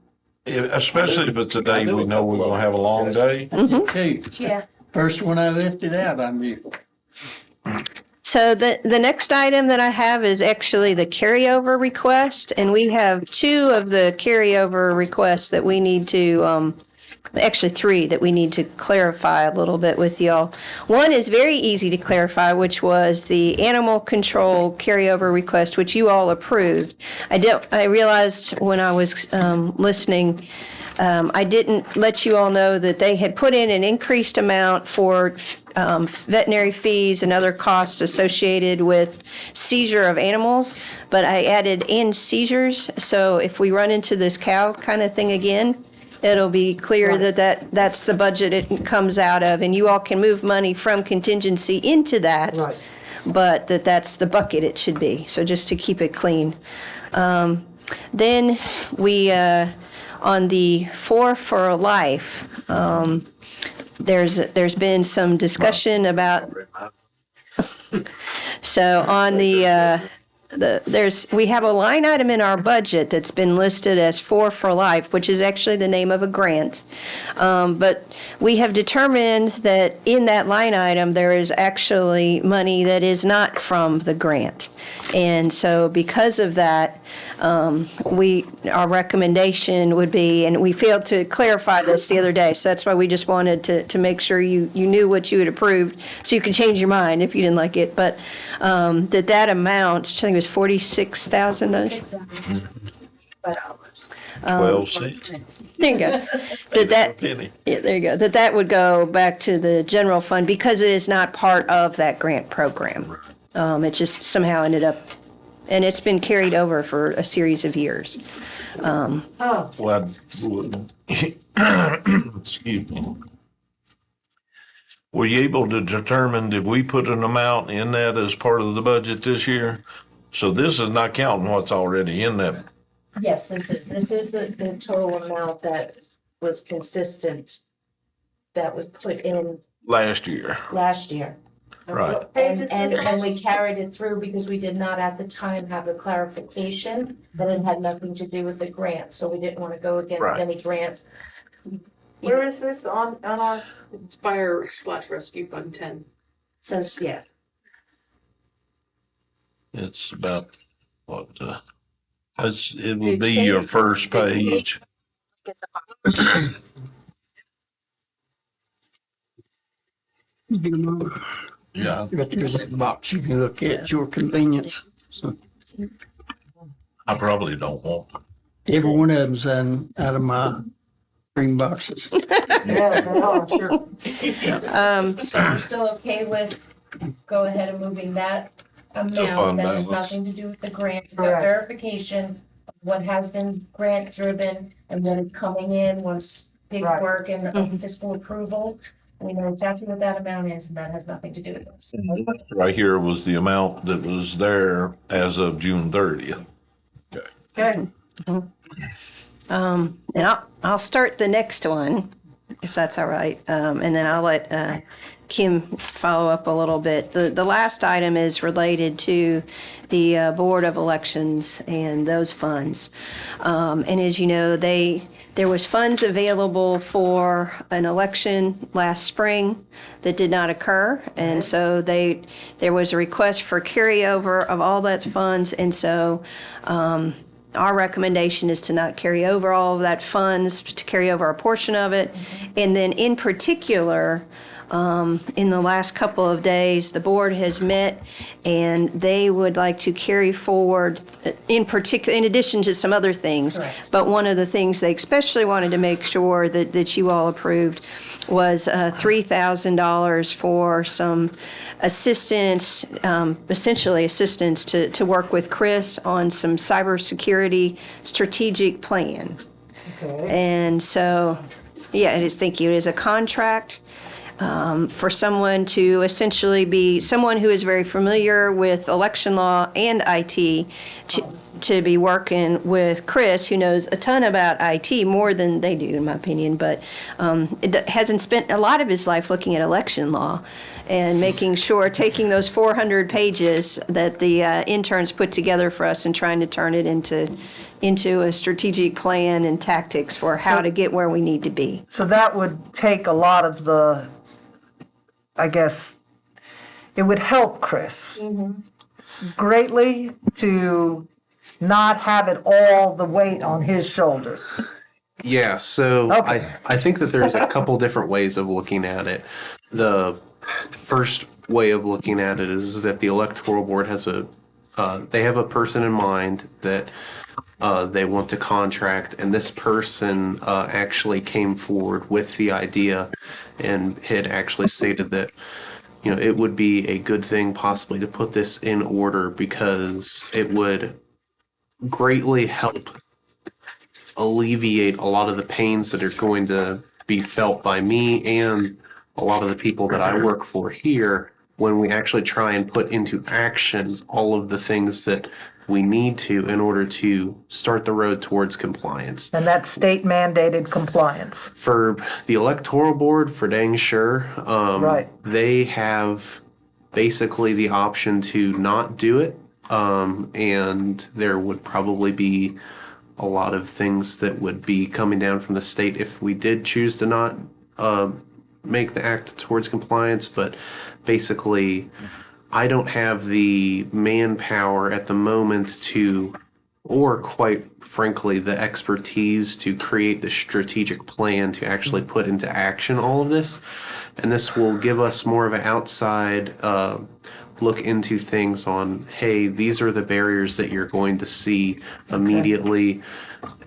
especially if it's a day we know we're gonna have a long day. Hey, Yeah. first one I lifted out, I knew. So the next item that I have is actually the carryover request, and we have two of the carryover requests that we need to actually three that we need to clarify a little bit with y'all. One is very easy to clarify, which was the animal control carryover request, which you all approved. I realized when I was listening, I didn't let you all know that they had put in an increased amount for veterinary fees and other costs associated with seizure of animals, but I added in seizures. So if we run into this cow kind of thing again, it'll be clear that that's the budget it comes out of, and you all can move money from contingency into that, but that's the bucket it should be. So just to keep it clean. Then we, on the four for life, there's been some discussion about. So on we have a line item in our budget that's been listed as Four for Life, which is actually the name of a grant. But we have determined that in that line item, there is actually money that is not from the grant. And so because of that, our recommendation would be, and we failed to clarify this the other day, so that's why we just wanted to make sure you knew what you had approved, so you could change your mind if you didn't like it, but that amount, I think it was $46,000. 12 cents. There you go. Yeah, there you go. That would go back to the general fund because it is not part of that grant program. It just somehow ended up, and it's been carried over for a series of years. Well, excuse me. Were you able to determine, did we put an amount in that as part of the budget this year? So this is not counting what's already in that. Yes, this is the total amount that was consistent, that was put in Last year, last year. right? And we carried it through because we did not at the time have the clarification that it had nothing to do with the grant, so we didn't want to go against Right. any grant. Where is this on our? It's Fire/Rescue Fund 10. Says, yeah, It's about, what, it would be your first page. Yeah, There's a box you can look at your convenience. So I probably don't want to. every one of them's out of my green boxes. Yeah, they are, sure. so we're still okay with go ahead and moving that fund amount that has balance. nothing to do with the grant. We've got Correct. verification of what has been grant driven and then coming in once paperwork and fiscal approval. We know exactly what that amount is, and that has nothing to do with us. Right here was the amount that was there as of June 30th. Okay. And I'll start the next one, if that's all right, and then I'll let Kim follow up a little bit. The last item is related to the Board of Elections and those funds. And as you know, there was funds available for an election last spring that did not occur, and so there was a request for carryover of all that funds, and so our recommendation is to not carry over all of that funds, to carry over a portion of it. And then in particular, in the last couple of days, the board has met and they would like to carry forward, in particular, in addition to some other things. Correct. But one of the things they especially wanted to make sure that you all approved was $3,000 for some assistance, essentially assistance to work with Chris on some cybersecurity strategic plan. Okay. And so, yeah, it is, thank you, it is a contract for someone to essentially be someone who is very familiar with election law and IT to be working with Chris, who knows a ton about IT, more than they do, in my opinion, but hasn't spent a lot of his life looking at election law and making sure, taking those 400 pages that the interns put together for us and trying to turn it into a strategic plan and tactics for how to get where we need to be. So that would take a lot of the, I guess, it would help Chris greatly to not have it all the weight on his shoulders. Yeah, so Okay. I think that there's a couple different ways of looking at it. The first way of looking at it is that the electoral board has they have a person in mind that they want to contract, and this person actually came forward with the idea and had actually stated that, it would be a good thing possibly to put this in order because it would greatly help alleviate a lot of the pains that are going to be felt by me and a lot of the people that I work for here when we actually try and put into action all of the things that we need to in order to start the road towards compliance. And that's state mandated compliance. For the electoral board, for dang sure, Right. they have basically the option to not do it. And there would probably be a lot of things that would be coming down from the state if we did choose to not make the act towards compliance. But basically, I don't have the manpower at the moment to, or quite frankly, the expertise to create the strategic plan to actually put into action all of this. And this will give us more of an outside look into things on, hey, these are the barriers that you're going to see immediately.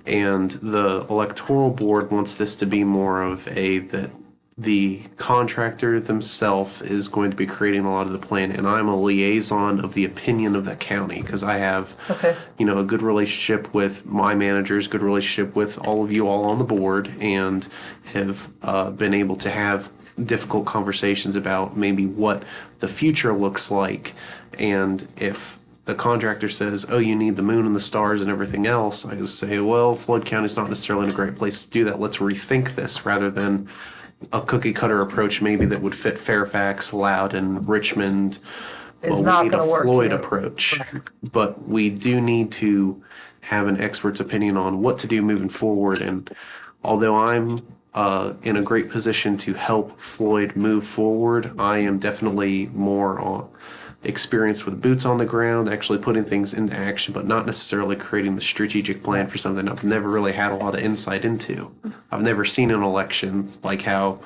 And the electoral board wants this to be more of that the contractor themselves is going to be creating a lot of the plan, and I'm a liaison of the opinion of the county because I have, a good relationship with my managers, good relationship with all of you all on the board, and have been able to have difficult conversations about maybe what the future looks like. And if the contractor says, oh, you need the moon and the stars and everything else, I just say, well, Floyd County's not necessarily in a great place to do that. Let's rethink this rather than a cookie cutter approach maybe that would fit Fairfax, Loudoun, Richmond. It's We not need a gonna work Floyd here. approach. But we do need to have an expert's opinion on what to do moving forward. And although I'm in a great position to help Floyd move forward, I am definitely more experienced with boots on the ground, actually putting things into action, but not necessarily creating the strategic plan for something I've never really had a lot of insight into. I've never seen an election like how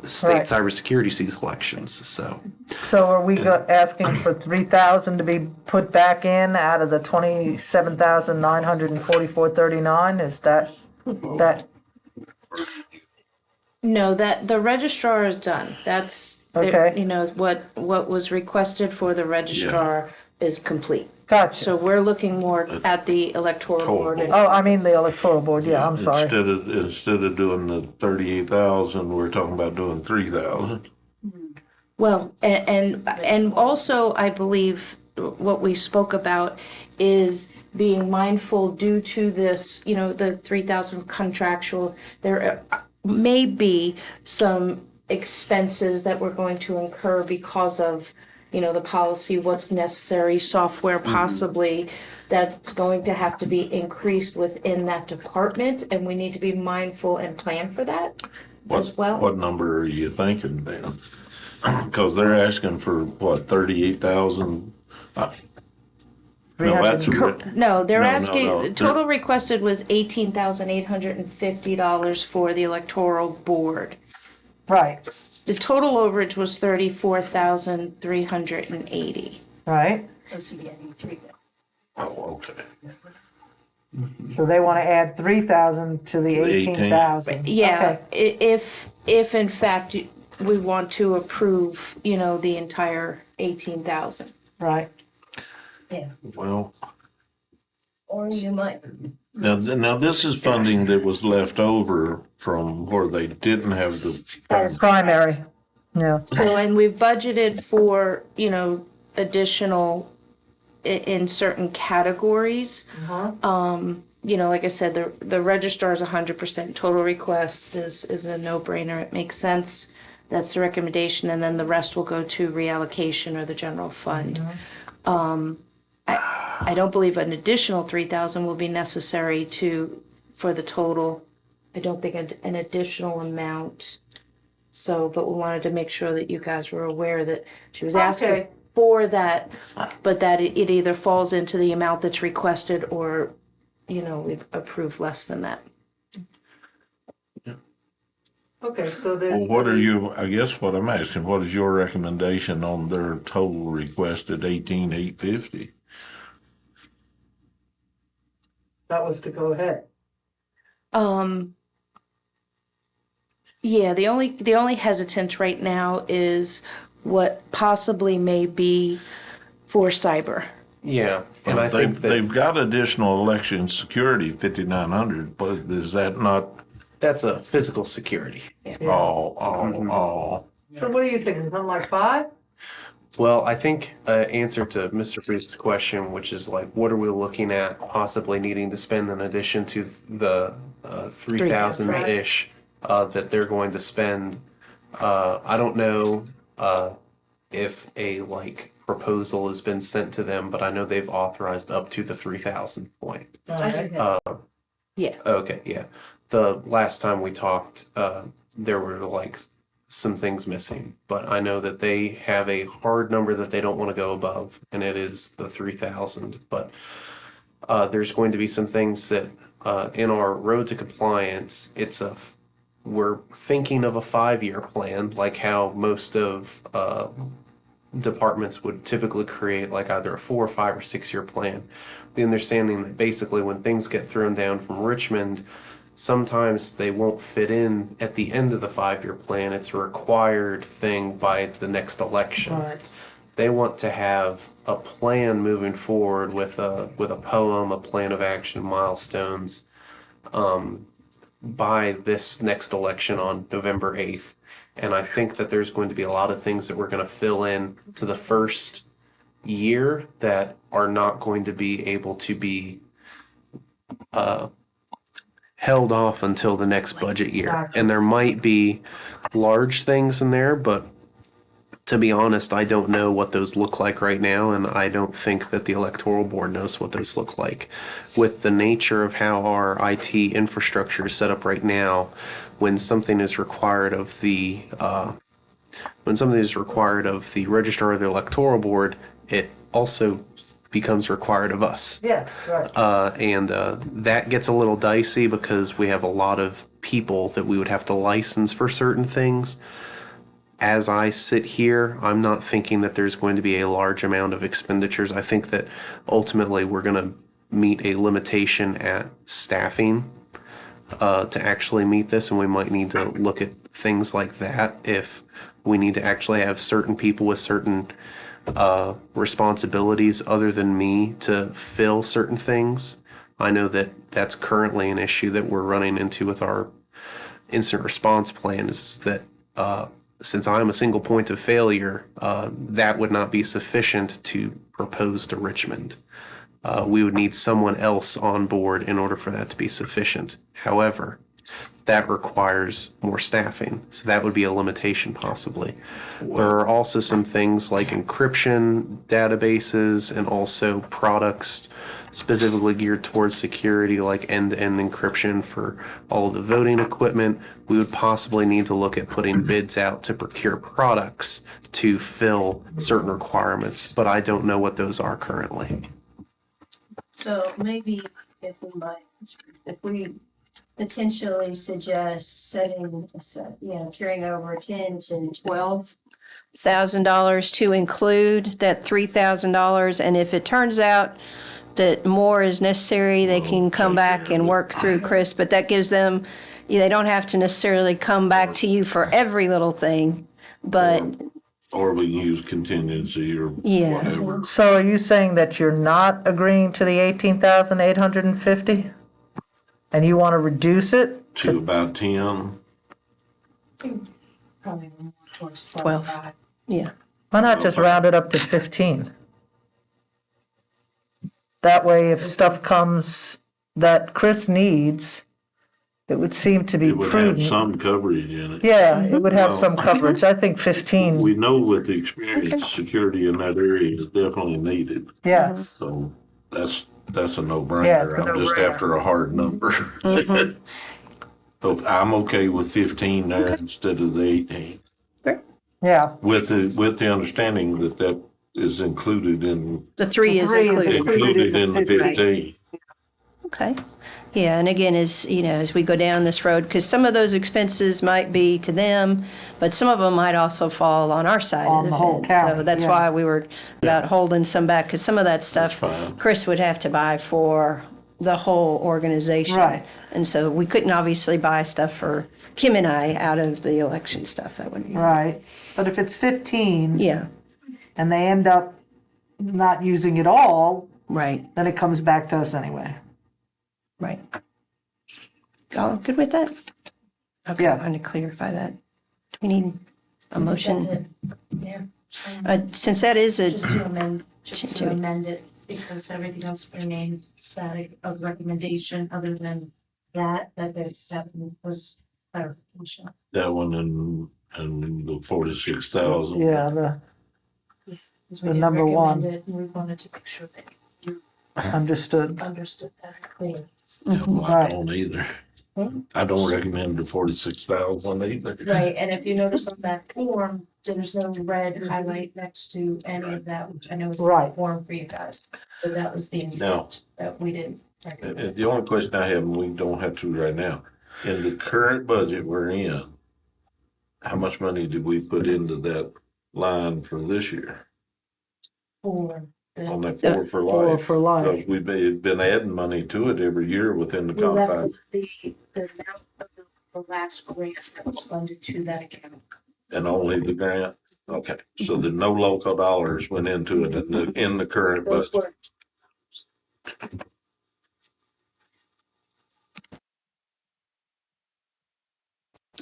state Right. cybersecurity sees elections. So So are we asking for 3,000 to be put back in out of the 27,944.39? Is that? No, that the registrar is done. That's, Okay. what was requested for the registrar is complete. Gotcha. So we're looking more at the electoral board. Oh, I mean the electoral board, yeah, I'm sorry. Instead of doing the 38,000, we're talking about doing 3,000. Well, and also I believe what we spoke about is being mindful due to this, the 3,000 contractual, there may be some expenses that we're going to incur because of, the policy, what's necessary, software possibly, that's going to have to be increased within that department, and we need to be mindful and plan for that as well. What number are you thinking, Dan? Because they're asking for, 38,000? No, that's No, they're No, asking, no. the total requested was $18,850 for the electoral board. Right, The total overage was $34,380. right. Oh, okay. So they want to add 3,000 to the 18,000. Yeah, Okay. if in fact we want to approve, the entire 18,000. Right. Well, Or you might. now this is funding that was left over from where they didn't have the. Primary, yeah. So, and we've budgeted for, additional in certain categories. Like I said, the registrar is 100%. Total request is a no-brainer. It makes sense. That's the recommendation, and then the rest will go to reallocation or the general fund. I don't believe an additional 3,000 will be necessary for the total. I don't think an additional amount. So, but we wanted to make sure that you guys were aware that she was asking for that, but that it either falls into the amount that's requested or, we've approved less than that. Okay, so Well, then. what are you, I guess what I'm asking, what is your recommendation on their total requested 18,850? That was to go ahead. Yeah, the only hesitance right now is what possibly may be for cyber. Yeah, and I think that They've got additional election security, 5,900, but is that not that's a physical security. all? So what do you think, something like 5? Well, I think answer to Mr. Priest's question, which is like, what are we looking at possibly needing to spend in addition to the 3,000-ish that they're going to spend? I don't know if a like proposal has been sent to them, but I know they've authorized up to the 3,000 point. Yeah. Okay, yeah. The last time we talked, there were like some things missing, but I know that they have a hard number that they don't want to go above, and it is the 3,000. But there's going to be some things that in our road to compliance, we're thinking of a 5-year plan, like how most of departments would typically create like either a 4 or 5 or 6-year plan. The understanding that basically when things get thrown down from Richmond, sometimes they won't fit in at the end of the 5-year plan. It's a required thing by the next election. Right. They want to have a plan moving forward with a poem, a plan of action, milestones, by this next election on November 8th. And I think that there's going to be a lot of things that we're going to fill in to the first year that are not going to be able to be held off until the next budget year. And there might be large things in there, but to be honest, I don't know what those look like right now, and I don't think that the electoral board knows what those look like. With the nature of how our IT infrastructure is set up right now, when something is required of the registrar of the electoral board, it also becomes required of us. Yeah, right. And that gets a little dicey because we have a lot of people that we would have to license for certain things. As I sit here, I'm not thinking that there's going to be a large amount of expenditures. I think that ultimately we're going to meet a limitation at staffing to actually meet this, and we might need to look at things like that if we need to actually have certain people with certain responsibilities other than me to fill certain things. I know that that's currently an issue that we're running into with our incident response plan is that since I'm a single point of failure, that would not be sufficient to propose to Richmond. We would need someone else on board in order for that to be sufficient. However, that requires more staffing, so that would be a limitation possibly. There are also some things like encryption databases and also products specifically geared towards security, like end-to-end encryption for all of the voting equipment. We would possibly need to look at putting bids out to procure products to fill certain requirements, but I don't know what those are currently. So maybe if we potentially suggest carrying over $10,000 to $12,000 to include that $3,000, and if it turns out that more is necessary, they can come back and work through Chris, but that gives them, they don't have to necessarily come back to you for every little thing, but Or we can use contingency or Yeah. whatever. So are you saying that you're not agreeing to the 18,850? And you want to reduce it? To about 10. probably more towards 12. yeah. Why not just round it up to 15? That way, if stuff comes that Chris needs, it would seem to be It would have prudent. some coverage in it. Yeah, it would have Well, some coverage. I think 15, We know with the experience, security in that area is definitely needed. yes. So that's a Yeah, it's no-brainer. a I'm just no-brainer. after a hard number. So I'm okay with 15 there instead of the 18, Yeah, with the understanding that that is included in The three is Three is included. included in the 15. Okay. Yeah, and again, as you know, as we go down this road, because some of those expenses might be to them, but some of them might also fall on our side On of the the whole fence. county, So that's yeah. why we were about holding some back, because some of that stuff fine. Chris would have to buy for the whole organization. Right. And so we couldn't obviously buy stuff for Kim and I out of the election stuff. That wouldn't be. Right, but if it's 15 Yeah, and they end up not using it all, right, then it comes back to us anyway. right. All good with that? Okay, Yeah. I want to clarify that. Do we need a motion? That's it. Yeah. Since that is a, Just to amend, just To- to amend it, because everything else remained static of recommendation, other than that was clarification. That one and the 46,000. Yeah, Because The we did number one. recommend it, and we wanted to make sure that you understood. understood that clearly. Yeah, well, I Right. don't either. I don't recommend the 46,000 either. Right, and if you notice on that form, there's no red highlight next to any of that, which I know is a Right. form for you guys. But that was the No. intent, that we didn't recommend. The only question I have, and we don't have to right now, in the current budget we're in, how much money did we put into that line for this year? For On the, that four for Four life? for life. Because we've been adding money to it every year within the we left compact, the amount of the last grant that was funded to that account. and only the grant? Okay, so that no local dollars went into it in the current Those budget? were,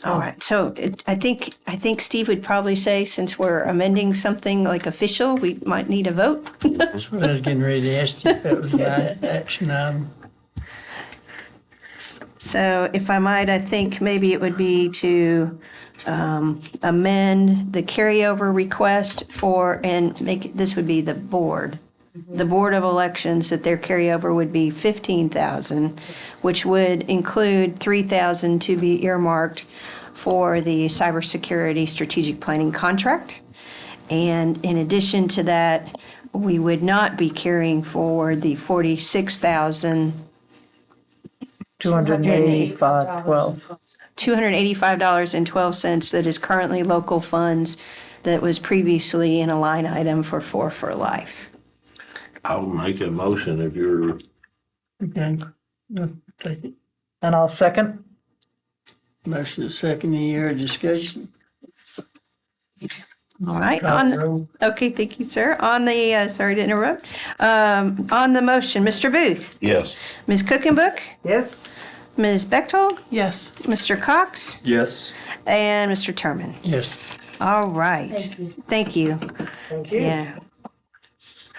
all right. So I think Steve would probably say, since we're amending something like official, we might need a vote. That's what I was getting ready to ask you if that was my action item. So if I might, I think maybe it would be to amend the carryover request for, and make, this would be the Board of Elections, that their carryover would be 15,000, which would include 3,000 to be earmarked for the cybersecurity strategic planning contract. And in addition to that, we would not be carrying forward the 46,000 $285.12. $285.12 that is currently local funds that was previously in a line item for Four for Life. I'll make a motion if you're, Okay. I'll take it. And I'll second. Motion is second, any other discussion? All right, Roll. okay, thank you, sir. On the, sorry to interrupt. On the motion, Mr. Booth, yes. Ms. Cookenbook, Yes? Ms. Bechtold, Yes. Mr. Cox, Yes. and Mr. Turman. Yes. All right. Thank you. Thank you. Thank you. Yeah.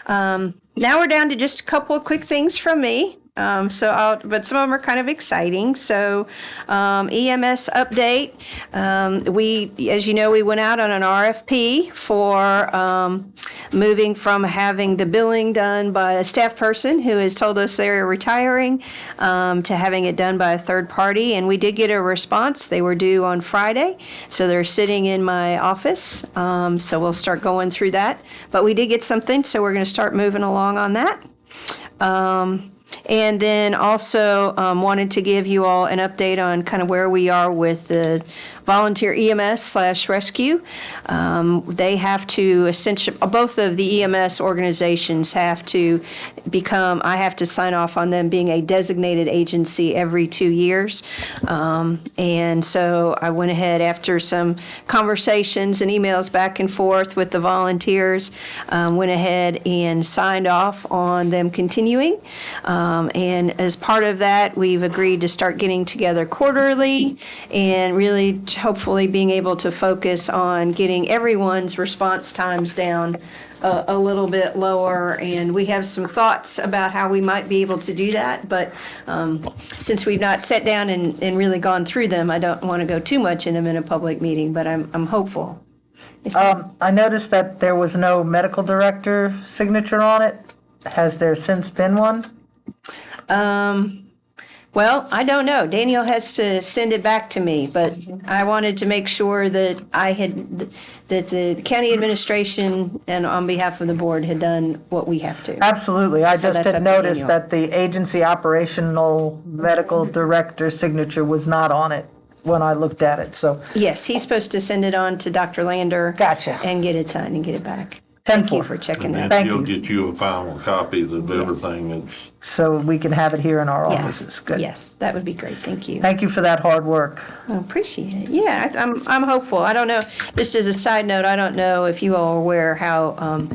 Now we're down to just a couple of quick things from me. But some of them are kind of exciting. So, EMS update. As you know, we went out on an RFP for moving from having the billing done by a staff person who has told us they're retiring to having it done by a third party. And we did get a response. They were due on Friday, so they're sitting in my office. So we'll start going through that. But we did get something, so we're going to start moving along on that. And then also wanted to give you all an update on kind of where we are with the volunteer EMS/rescue. They have to essentially, both of the EMS organizations have to become, I have to sign off on them being a designated agency every 2 years. And so I went ahead after some conversations and emails back and forth with the volunteers, went ahead and signed off on them continuing. And as part of that, we've agreed to start getting together quarterly and really hopefully being able to focus on getting everyone's response times down a little bit lower. And we have some thoughts about how we might be able to do that. But since we've not sat down and really gone through them, I don't want to go too much in them in a public meeting, but I'm hopeful. I noticed that there was no medical director signature on it. Has there since been one? Well, I don't know. Daniel has to send it back to me, but I wanted to make sure that that the county administration and on behalf of the board had done what we have to. Absolutely. I So just that's up had to noticed Daniel. that the agency operational medical director signature was not on it when I looked at it, so. Yes, he's supposed to send it on to Dr. Lander. Gotcha. And get it signed and get it back. Thank you for checking that. Thank He'll you. get you a final copy of everything. So we can have it here in our Yes, offices. Good. yes, that would be great. Thank you. Thank you for that hard work. I appreciate it. Yeah, I'm hopeful. I don't know, just as a side note, I don't know if you all are aware how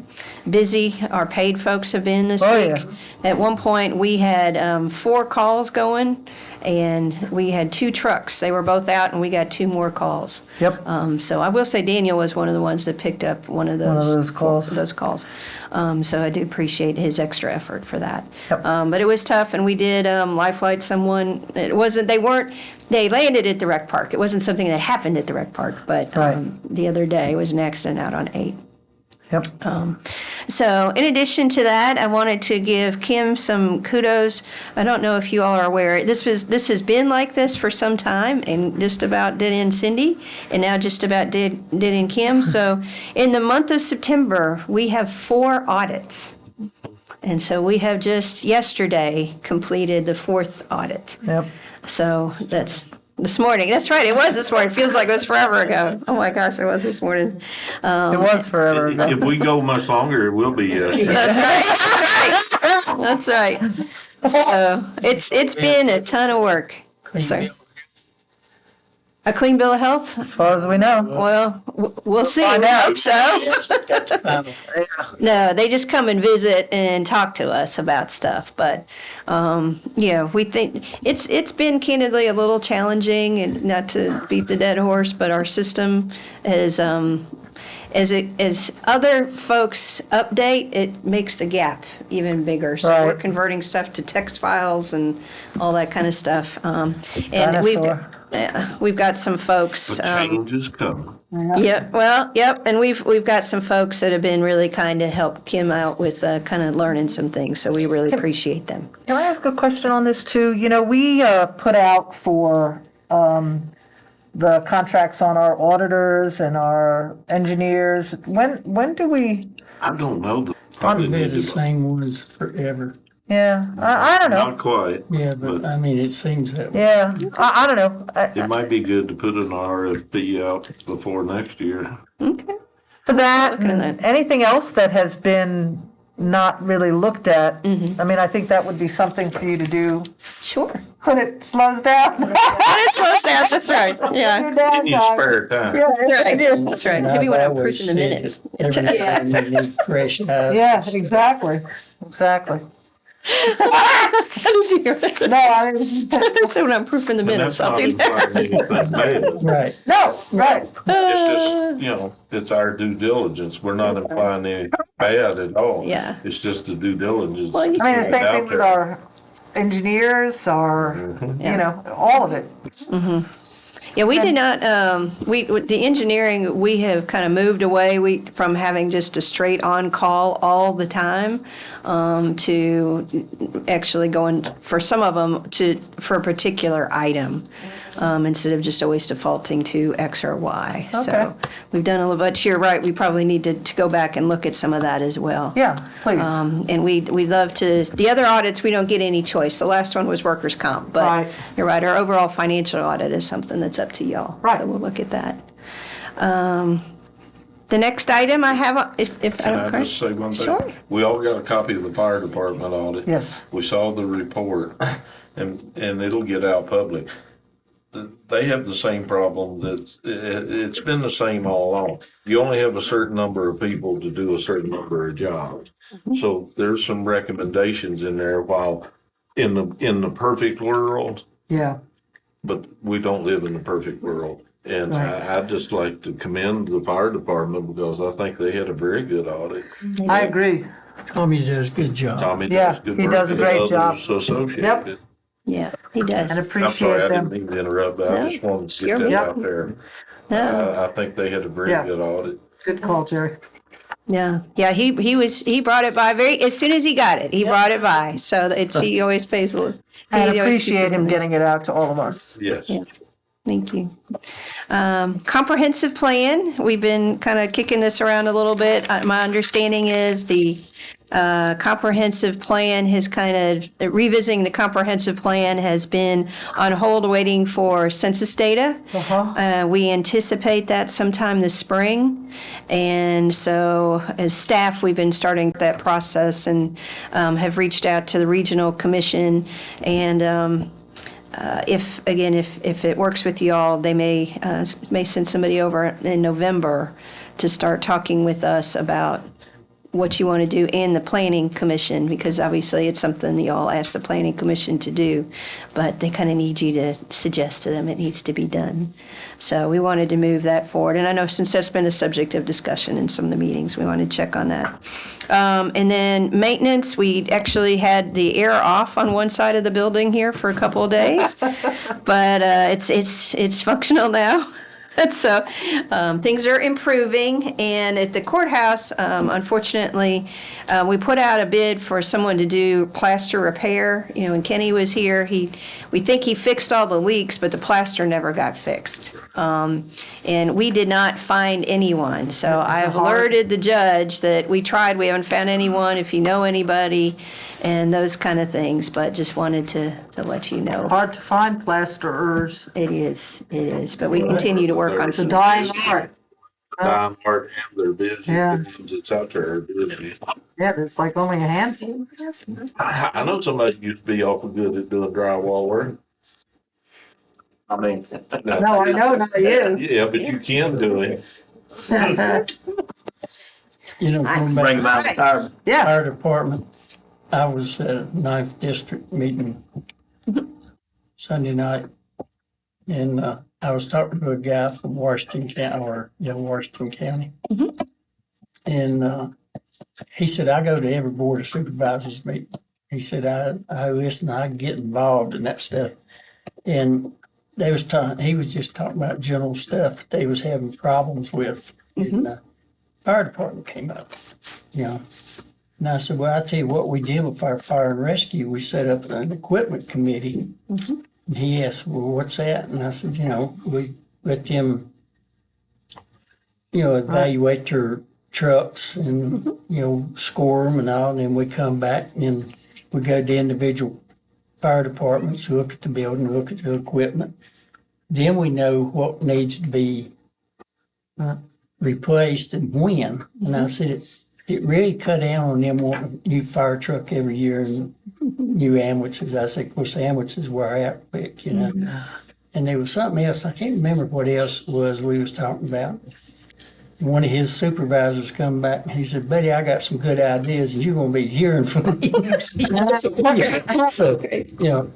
busy our paid folks have been this Oh, week. yeah. At one point, we had 4 calls going, and we had 2 trucks. They were both out, and we got 2 more calls. Yep. So I will say Daniel was one of the ones that picked up one of those calls. So I do appreciate his extra effort for that. Yep. But it was tough, and we did lifelight someone. They landed at the rec park. It wasn't something that happened at the rec park, but Right. the other day was an accident out on 8. Yep. So in addition to that, I wanted to give Kim some kudos. I don't know if you all are aware, this has been like this for some time, and just about did in Cindy, and now just about did in Kim. So in the month of September, we have 4 audits. And so we have just yesterday completed the 4th audit. Yep. So that's this morning. That's right. It was this morning. It feels like it was forever ago. Oh my gosh, it was this morning. It was forever ago. If we go much longer, it will be. That's right. That's right. So it's been a ton of work. So, a clean bill of health? As far as we know. Well, we'll see. find We out. hope so. No, they just come and visit and talk to us about stuff. But yeah, we think it's been candidly a little challenging, and not to beat the dead horse, but our system is. As other folks update, it makes the gap even bigger. So we're Right. converting stuff to text files and all that kind of stuff. And Dinosaur. we've got some folks. Changes come. Yeah, well, yep, and we've got some folks that have been really kind to help Kim out with kind of learning some things. So we really appreciate them. Can I ask a question on this too? You know, we put out for the contracts on our auditors and our engineers. When do we? I don't know. Probably They're need the to. same ones forever. Yeah, I don't know. Not quite. Yeah, but I mean, it seems that way. Yeah, I don't know. It might be good to put an RFP out before next year. For that, Looking at and that. anything else that has been not really looked at, Mm-hmm. I mean, I think that would be something for you to do Sure. when it slows down. That's right. Yeah. Your You dad need time. spare time. Yeah, That's right. yeah. That's right. And Maybe I've when I'm always proofing the said minutes. it. Every time you need fresh eyes. Yeah, exactly. Exactly. Did you hear that? No, I mean, So when I'm proofing the And minutes, that's I'll not do that. implying anything bad. Right. no, right. It's just, it's our due diligence. We're not implying any bad at all. Yeah. It's just the due diligence. Well, you I mean, the It's same out thing with there. our engineers, our, you know, all of it. Yeah, we did not, with the engineering, we have kind of moved away from having just a straight on-call all the time, to actually going, for some of them, for a particular item, instead of just always defaulting to X or Y. So Okay. we've done a little bit. You're right, we probably need to go back and look at some of that as well. Yeah, please. And we love to, the other audits, we don't get any choice. The last one was workers' comp, but Right. you're right, our overall financial audit is something that's up to y'all. Right. So we'll look at that. The next item I have, if I Can don't I correct. just say one thing? Sure. We all got a copy of the fire department audit. Yes. We saw the report, and it'll get out public. They have the same problem that, it's been the same all along. You only have a certain number of people to do a certain number of jobs. So there's some recommendations in there, while in the perfect world, Yeah. but we don't live in the perfect world. And I'd just like to commend the fire department, because I think they had a very good audit. I agree. Tommy does a good job. Tommy Yeah, does good he work. does a and great job. others associated. Yep. Yeah, he does. And I'm sorry, appreciate I them. didn't mean to interrupt, but I just wanted to You're get that welcome. out there. No. I think they had a very Yeah. good audit. Good call, Jerry. Yeah. He brought it by as soon as he got it. He brought it by. So he always pays a little. I he always keeps appreciate us him in the- getting it out to all of us. Yes. Yeah. Thank you. Comprehensive plan. We've been kind of kicking this around a little bit. My understanding is the comprehensive plan has revisiting the comprehensive plan has been on hold waiting for census data. We anticipate that sometime this spring. And so as staff, we've been starting that process and have reached out to the regional commission and if it works with y'all, they may send somebody over in November to start talking with us about what you want to do in the planning commission, because obviously it's something y'all ask the planning commission to do, but they kind of need you to suggest to them it needs to be done. So we wanted to move that forward. And I know since that's been a subject of discussion in some of the meetings, we want to check on that. And then maintenance, we actually had the air off on one side of the building here for a couple of days, but it's functional now. So things are improving, and at the courthouse, unfortunately, we put out a bid for someone to do plaster repair. You know, when Kenny was here, we think he fixed all the leaks, but the plaster never got fixed. And we did not find anyone. So I've alerted the judge that we tried, we haven't found anyone, if you know anybody, and those kind of things, but just wanted to let you know. Hard to find plasterers. It is, but we continue to work on It's a some. dying art. Dying art, and they're busy. Yeah. The ones that's out there are busy. Yeah, there's like only a handful. I know somebody used to be awful good at doing drywall work. I mean. No, I know, not you. Yeah, but you can do it. You know, going back Bring to them out of retirement. the Yeah, fire department, I was at a 9th district meeting Sunday night. And I was talking to a guy from Washington County. And he said, I go to every board of supervisors meeting. He said, I listen, I get involved in that stuff. And he was just talking about general stuff that they was having problems with. And the fire department came up, you know. And I said, well, I tell you what we did with our fire and rescue. We set up an equipment committee. And he asked, well, what's that? And I said, you know, we let them, you know, evaluate their trucks and, you know, score them and all. And then we come back and we go to individual fire departments, look at the building, look at the equipment. Then we know what needs to be replaced and when. And I said, it really cut down on them wanting a new fire truck every year and new ambulances. I said, of course, ambulances wear out quick, you know. And there was something else, I can't remember what else it was we was talking about. And one of his supervisors come back and he said, buddy, I got some good ideas and you're going to be hearing from me. So, you know,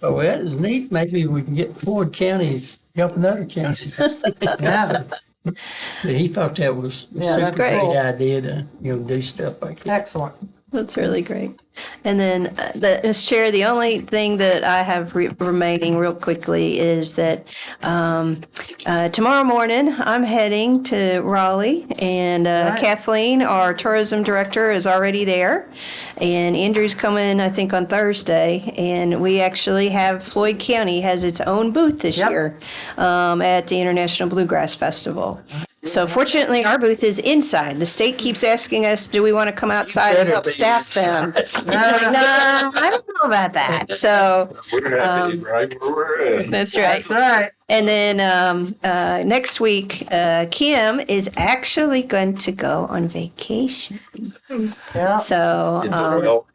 well, that is neat. Maybe we can get Floyd counties helping other counties. yeah, But he thought that was a Yeah, that's super great. great idea to, you know, do stuff like that. excellent. That's really great. And then, Ms. Chair, the only thing that I have remaining real quickly is that tomorrow morning, I'm heading to Raleigh, and Kathleen, our tourism director, is already there. And Andrew's coming, I think, on Thursday. And we actually have, Floyd County has its own booth this year at the International Bluegrass Festival. So fortunately, our booth is inside. The state keeps asking us, do we want to come outside and help staff them? No, I don't know about that. So We're happy right where we're at. that's right. That's right. And then next week, Kim is actually going to go on vacation. Yeah. So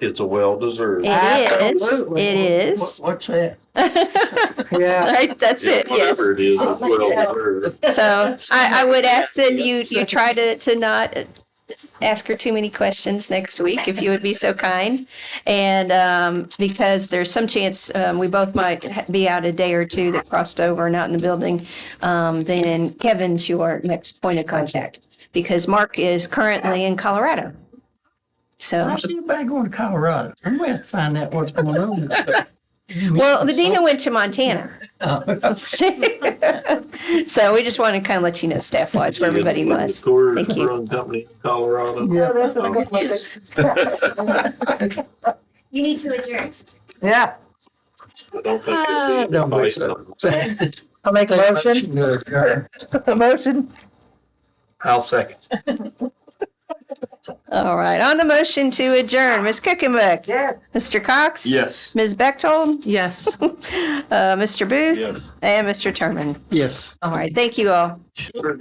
It's a well-deserved. it is. Absolutely. It is. What's that? Yeah. Right, that's it. Yes. Whatever it is, it's well-deserved. So I would ask that you try to not ask her too many questions next week, if you would be so kind. And because there's some chance we both might be out a day or two that crossed over and out in the building, then Kevin's your next point of contact, because Mark is currently in Colorado. So, I see everybody going to Colorado. I'm going to have to find out what's going on. well, the Dina went to Montana. So we just want to kind of let you know staff-wise where everybody was. Thank you. Company in Colorado. Oh, that's a good look. You need to adjourn. Yeah, I don't think it'd be Don't a think fight. so. I'll make a motion. A motion. I'll second. All right, on the motion to adjourn, Ms. Kuchenbeck. Yes. Mr. Cox. Yes. Ms. Bechtold. Yes. Mr. Booth. Yes. And Mr. Turman. Yes. All right, thank you all. Sure.